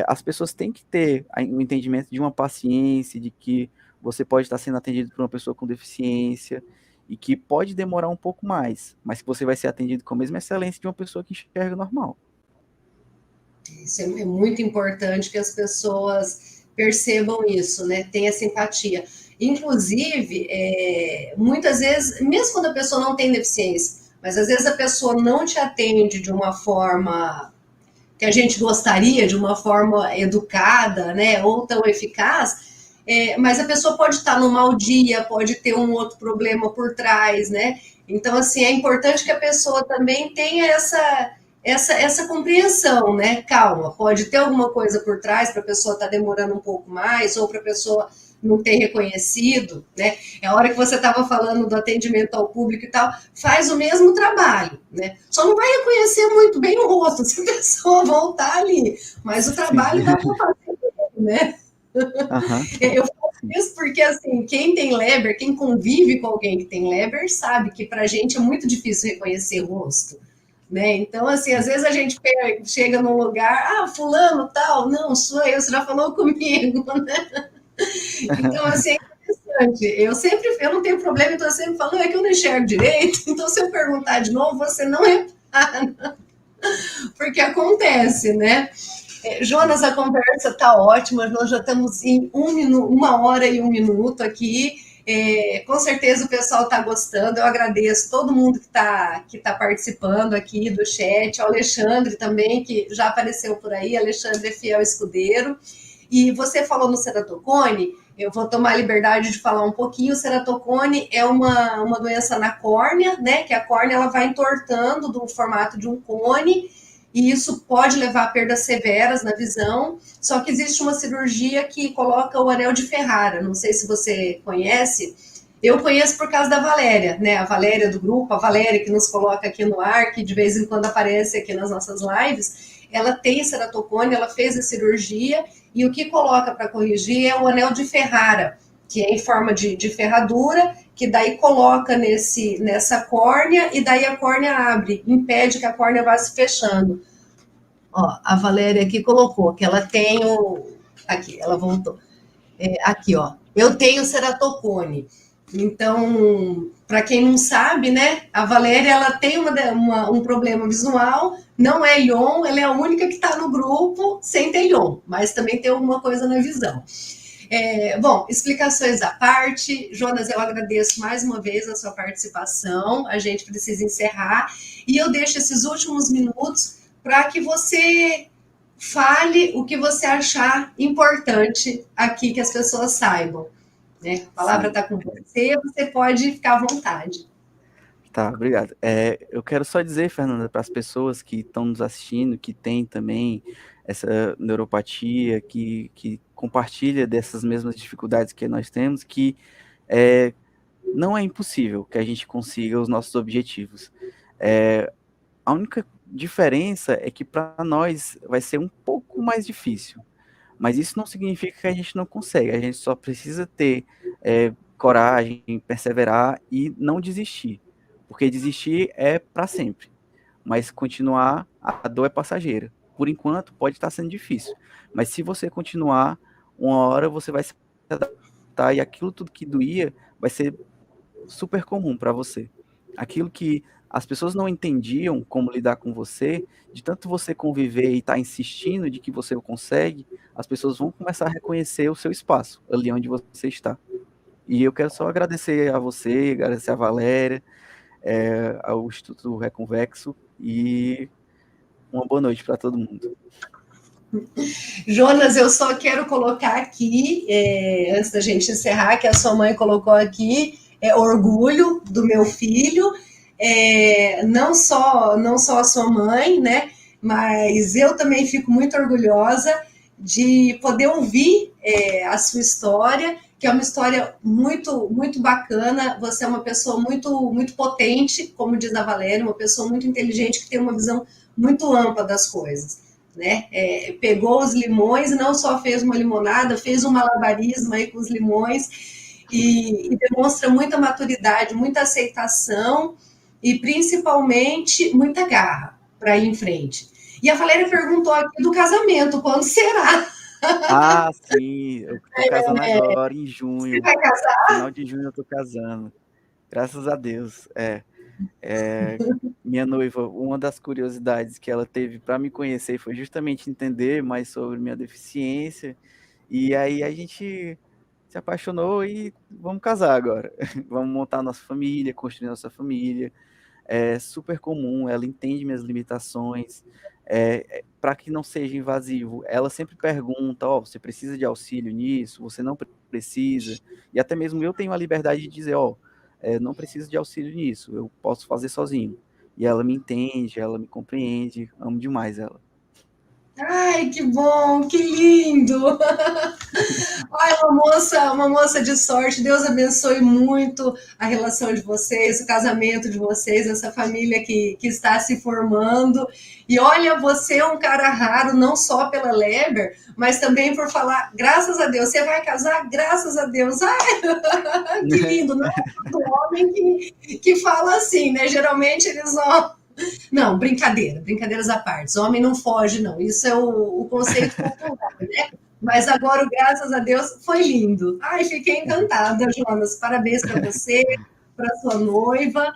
as pessoas têm que ter o entendimento de uma paciência, de que você pode estar sendo atendido por uma pessoa com deficiência, e que pode demorar um pouco mais, mas que você vai ser atendido com a mesma excelência de uma pessoa que enxerga normal. Isso é muito importante que as pessoas percebam isso, né? Tenha simpatia. Inclusive, muitas vezes, mesmo quando a pessoa não tem deficiência, mas às vezes a pessoa não te atende de uma forma que a gente gostaria, de uma forma educada, né? Ou tão eficaz, mas a pessoa pode estar num mau dia, pode ter um outro problema por trás, né? Então, assim, é importante que a pessoa também tenha essa compreensão, né? Calma, pode ter alguma coisa por trás para a pessoa estar demorando um pouco mais, ou para a pessoa não ter reconhecido, né? É a hora que você estava falando do atendimento ao público e tal, faz o mesmo trabalho, né? Só não vai reconhecer muito bem o rosto se a pessoa voltar ali, mas o trabalho dá para fazer, né? Uhum. Eu falo isso porque, assim, quem tem Leber, quem convive com alguém que tem Leber, sabe que para a gente é muito difícil reconhecer o rosto. Né? Então, assim, às vezes a gente chega num lugar, fulano, tal, não, sou eu, você já falou comigo, né? Então, assim, é interessante. Eu não tenho problema, então eu sempre falo, é que eu não enxergo direito, então se eu perguntar de novo, você não repara, porque acontece, né? Jonas, a conversa está ótima, nós já estamos em 1 hora e 1 minuto aqui. Com certeza o pessoal está gostando. Eu agradeço todo mundo que tá participando aqui do chat, ao Alexandre também, que já apareceu por aí. Alexandre é fiel escudeiro. E você falou no ceratocone, eu vou tomar a liberdade de falar um pouquinho. O ceratocone é uma doença na córnea, né? Que a córnea ela vai entortando do formato de um cone, e isso pode levar a perdas severas na visão. Só que existe uma cirurgia que coloca o anel de Ferrara. Não sei se você conhece. Eu conheço por causa da Valéria, né? A Valéria do grupo, a Valéria que nos coloca aqui no ar, que de vez em quando aparece aqui nas nossas lives. Ela tem ceratocone, ela fez a cirurgia, e o que coloca para corrigir é o anel de Ferrara, que é em forma de ferradura, que daí coloca nessa córnea, e daí a córnea abre, impede que a córnea vá se fechando. Ó, a Valéria aqui colocou que ela tem aqui, ela voltou. Aqui, ó, eu tenho ceratocone. Então, para quem não sabe, né, a Valéria ela tem um problema visual, não é Lyon, ela é a única que está no grupo sem ter Lyon, mas também tem alguma coisa na visão. Bom, explicações à parte, Jonas, eu agradeço mais uma vez a sua participação, a gente precisa encerrar, e eu deixo esses últimos minutos para que você fale o que você achar importante aqui que as pessoas saibam. Né? A palavra está com você, você pode ficar à vontade. Tá, obrigado. Eu quero só dizer, Fernanda, para as pessoas que estão nos assistindo, que têm também essa neuropatia, que compartilha dessas mesmas dificuldades que nós temos, que não é impossível que a gente consiga os nossos objetivos. A única diferença é que para nós vai ser um pouco mais difícil, mas isso não significa que a gente não consegue, a gente só precisa ter coragem, perseverar e não desistir. Porque desistir é para sempre, mas continuar, a dor é passageira. Por enquanto, pode estar sendo difícil, mas se você continuar, uma hora você vai se adaptar e aquilo tudo que doía vai ser super comum para você. Aquilo que as pessoas não entendiam como lidar com você, de tanto você conviver e estar insistindo de que você o consegue, as pessoas vão começar a reconhecer o seu espaço, ali onde você está. E eu quero só agradecer a você, agradecer a Valéria, ao Instituto Reconvexo, e uma boa noite para todo mundo. Jonas, eu só quero colocar aqui, antes da gente encerrar, que a sua mãe colocou aqui, orgulho do meu filho, não só a sua mãe, né, mas eu também fico muito orgulhosa de poder ouvir a sua história, que é uma história muito, muito bacana. Você é uma pessoa muito, muito potente, como diz a Valéria, uma pessoa muito inteligente, que tem uma visão muito ampla das coisas. Né? Pegou os limões e não só fez uma limonada, fez um malabarismo aí com os limões. e demonstra muita maturidade, muita aceitação e principalmente muita garra para ir em frente. E a Valéria perguntou aqui do casamento, quando será? Ah, sim, eu tô casando agora em Você junho. vai casar? Final de junho eu tô casando. Graças a Deus. Minha noiva, uma das curiosidades que ela teve para me conhecer foi justamente entender mais sobre minha deficiência. E aí a gente se apaixonou e vamos casar agora. Vamos montar nossa família, construir nossa família. É super comum, ela entende minhas limitações. Para que não seja invasivo, ela sempre pergunta: ó, você precisa de auxílio nisso? Você não precisa? E até mesmo eu tenho a liberdade de dizer: ó, não preciso de auxílio nisso, eu posso fazer sozinho. E ela me entende, ela me compreende, amo demais ela. Ai, que bom, que lindo! Ai, uma moça de sorte. Deus abençoe muito a relação de vocês, o casamento de vocês, essa família que está se formando. E olha, você é um cara raro, não só pela Leber, mas também por falar, graças a Deus, você vai casar, graças a Deus. Ai, que lindo, não é todo homem que fala assim, né? Geralmente eles vão. Não, brincadeira, brincadeiras à parte. Homem não foge, não. Isso é o conceito popular, né? Mas agora, graças a Deus, foi lindo. Ai, fiquei encantada, Jonas. Parabéns para você, para sua noiva.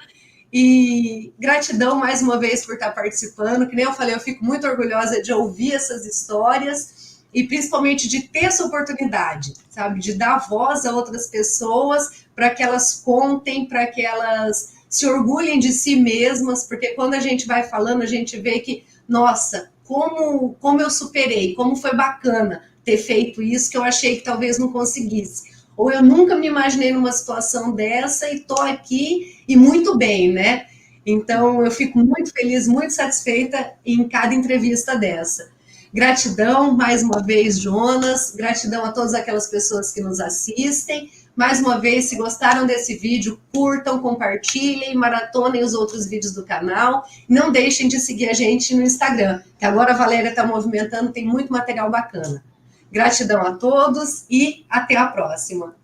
E gratidão mais uma vez por estar participando. Que nem eu falei, eu fico muito orgulhosa de ouvir essas histórias e principalmente de ter essa oportunidade, sabe? De dar voz a outras pessoas para que elas contem, para que elas se orgulhem de si mesmas, porque quando a gente vai falando, a gente vê que, nossa, como eu superei, como foi bacana ter feito isso que eu achei que talvez não conseguisse. Ou eu nunca me imaginei numa situação dessa e tô aqui e muito bem, né? Então eu fico muito feliz, muito satisfeita em cada entrevista dessa. Gratidão mais uma vez, Jonas. Gratidão a todas aquelas pessoas que nos assistem. Mais uma vez, se gostaram desse vídeo, curtam, compartilhem, maratonem os outros vídeos do canal. Não deixem de seguir a gente no Instagram, que agora a Valéria está movimentando, tem muito material bacana. Gratidão a todos e até a próxima.